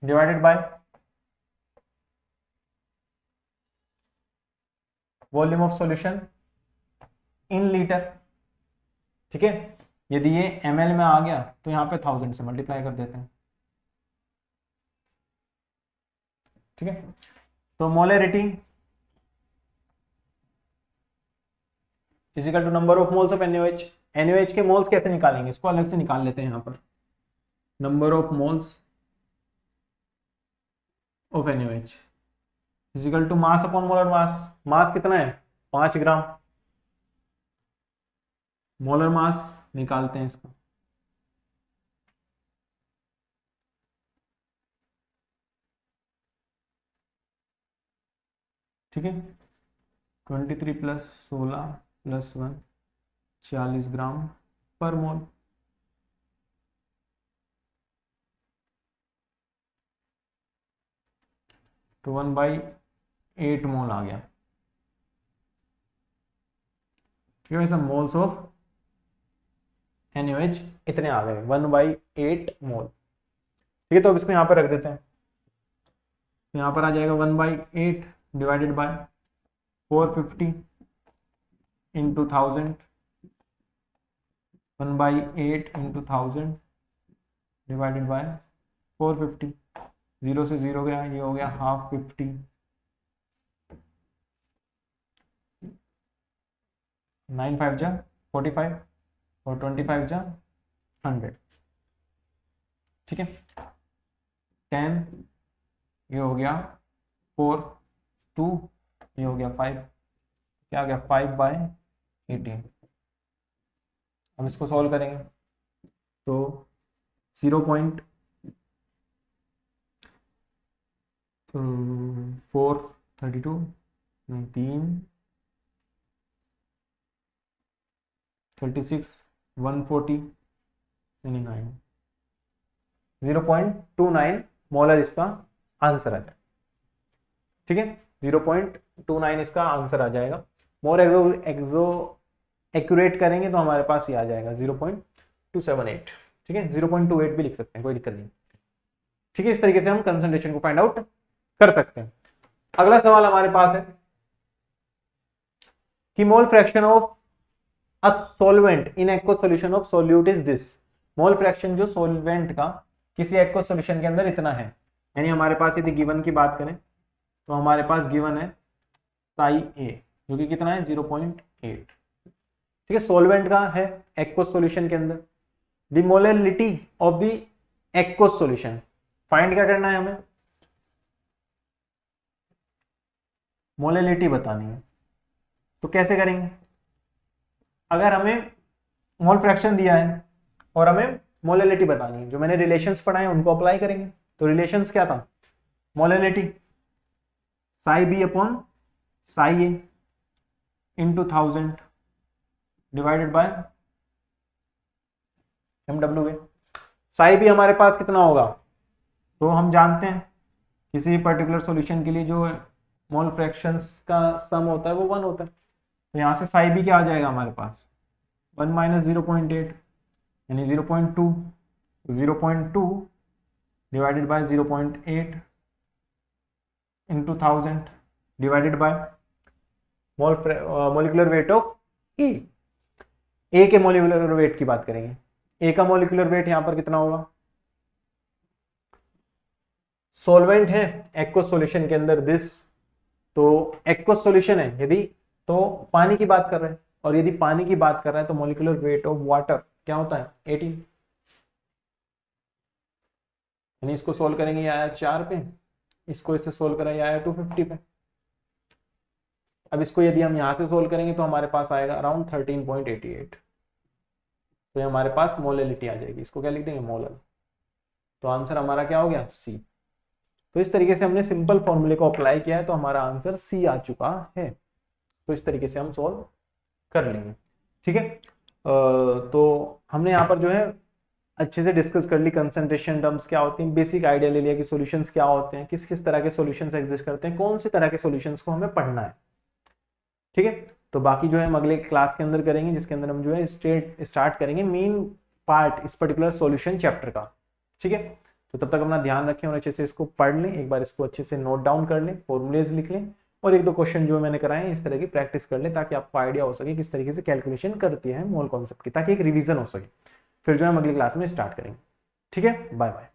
divided by volume of solution in litre, ठीक है। यदि ये ml में आ गया तो यहाँ पे 1000 से मल्टीप्लाई कर देते हैं, ठीक है। तो molarity is equal to number of moles of NaOH। NaOH के मोल्स कैसे निकालेंगे, इसको अलग से निकाल लेते हैं, यहाँ पर number of moles of NaOH is equal to mass upon molar mass. Mass कितना है, 5 ग्राम, मोलर मास निकालते हैं इसका, ठीक है। 23 प्लस 16 प्लस 1 40 ग्राम पर मोल, तो 1/8 मोल आ गया, ठीक है। सब मोल्स ऑफ NaOH इतने आ गए, 1/8 मोल, ठीक है। तो अब इसको यहाँ पर रख देते हैं, तो यहाँ पर आ जाएगा 1/8 divided by 450 into 1000, 1/8 into 1000 divided bye 450, 0 से 0 गया, ये हो गया हाफ 50, 9 5 जा 45 और 25 जा 100, ठीक है। 10 ये हो गया 4 2 ये हो गया 5, क्या आ गया 5/18, हम इसको सॉल्व करेंगे तो 0.432 3 36 140 यानी 9 0.29 मोलर इसका आंसर आ जाएगा। ठीक है, 0.29 इसका आंसर आ जाएगा। मोर एक्यूरेट करेंगे तो हमारे पास ये आ जाएगा 0.278। ठीक है, 0.28 भी लिख सकते हैं, कोई दिक्कत नहीं। ठीक है, इस तरीके से हम कंसंट्रेशन को फाइंड आउट कर सकते हैं। अगला सवाल हमारे पास है कि मोल fraction of a solvent in aqueous solution of solute is this. Mole fraction जो सॉल्वेंट का किसी एक्वस सॉल्यूशन के अंदर इतना है, यानी हमारे पास यदि गिवन की बात करें तो हमारे पास गिवन है साई ए जो कि कितना है 0.8। ठीक है, सॉल्वेंट का है एक्वस सॉल्यूशन के अंदर। The molality of the aqueous solution find क्या करना है हमें, मोलैलिटी बतानी है। तो कैसे करेंगे, अगर हमें मोल फ्रैक्शन दिया है और हमें मोलैलिटी बतानी है, जो मैंने रिलेशंस पढ़ाए उनको अप्लाई करेंगे। तो रिलेशंस क्या था, molality psi B upon psi A into 1000 divided by MW। Psi B हमारे पास कितना होगा, तो हम जानते हैं किसी पर्टिकुलर सॉल्यूशन के लिए जो मोल फ्रैक्शंस का सम होता है वो 1 होता है। तो यहाँ से साई बी क्या आ जाएगा हमारे पास 1 माइनस 0.8 यानी 0.2 divided by 0.8 into 1000 divided by molecular weight of A के मोलिकुलर वेट की बात करेंगे। ए का मोलिकुलर वेट यहाँ पर कितना होगा, सॉल्वेंट है एक्वस सॉल्यूशन के अंदर दिस, तो एक्वस सॉल्यूशन है यदि तो पानी की बात कर रहे हैं, और यदि पानी की बात कर रहे हैं तो मोलिकुलर वेट ऑफ वाटर क्या होता है 18। यानी इसको सोल्व करेंगे ये आया 4 पे, इसको इससे सोल्व करेंगे आया 250 पे। अब इसको यदि हम यहाँ से सोल्व करेंगे तो हमारे पास आएगा अराउंड 13.88। तो ये हमारे पास मोलैलिटी आ जाएगी, इसको क्या लिख देंगे मोलर। तो आंसर हमारा क्या हो गया सी। तो इस तरीके से हमने सिंपल फॉर्मूले को अप्लाई किया है तो हमारा आंसर सी आ चुका है। तो इस तरीके से हम सॉल्व कर लेंगे। ठीक है, तो हमने यहाँ पर जो है अच्छे से डिस्कस कर ली कंसंट्रेशन टर्म्स क्या होती हैं, बेसिक आइडिया ले लिया कि सॉल्यूशंस क्या होते हैं, किस किस तरह के सॉल्यूशंस एग्जिस्ट करते हैं, कौन सी तरह के सॉल्यूशंस को हमें पढ़ना है। ठीक है, तो बाकी जो है हम अगले क्लास के अंदर करेंगे, जिसके अंदर हम जो है स्टार्ट करेंगे मेन पार्ट इस पर्टिकुलर सॉल्यूशन चैप्टर का। ठीक है, तो तब तक अपना ध्यान रखें और अच्छे से इसको पढ़ लें, एक बार इसको अच्छे से नोट डाउन कर लें, फॉर्मूलेज लिख लें और एक दो क्वेश्चन जो मैंने कराए हैं इस तरह की प्रैक्टिस कर लें, ताकि आपको आइडिया हो सके किस तरीके से कैलकुलेशन करती है मोल कॉन्सेप्ट की, ताकि एक रिवीजन हो सके। फिर जो है हम अगली क्लास में स्टार्ट करेंगे। ठीक है, बाय बाय।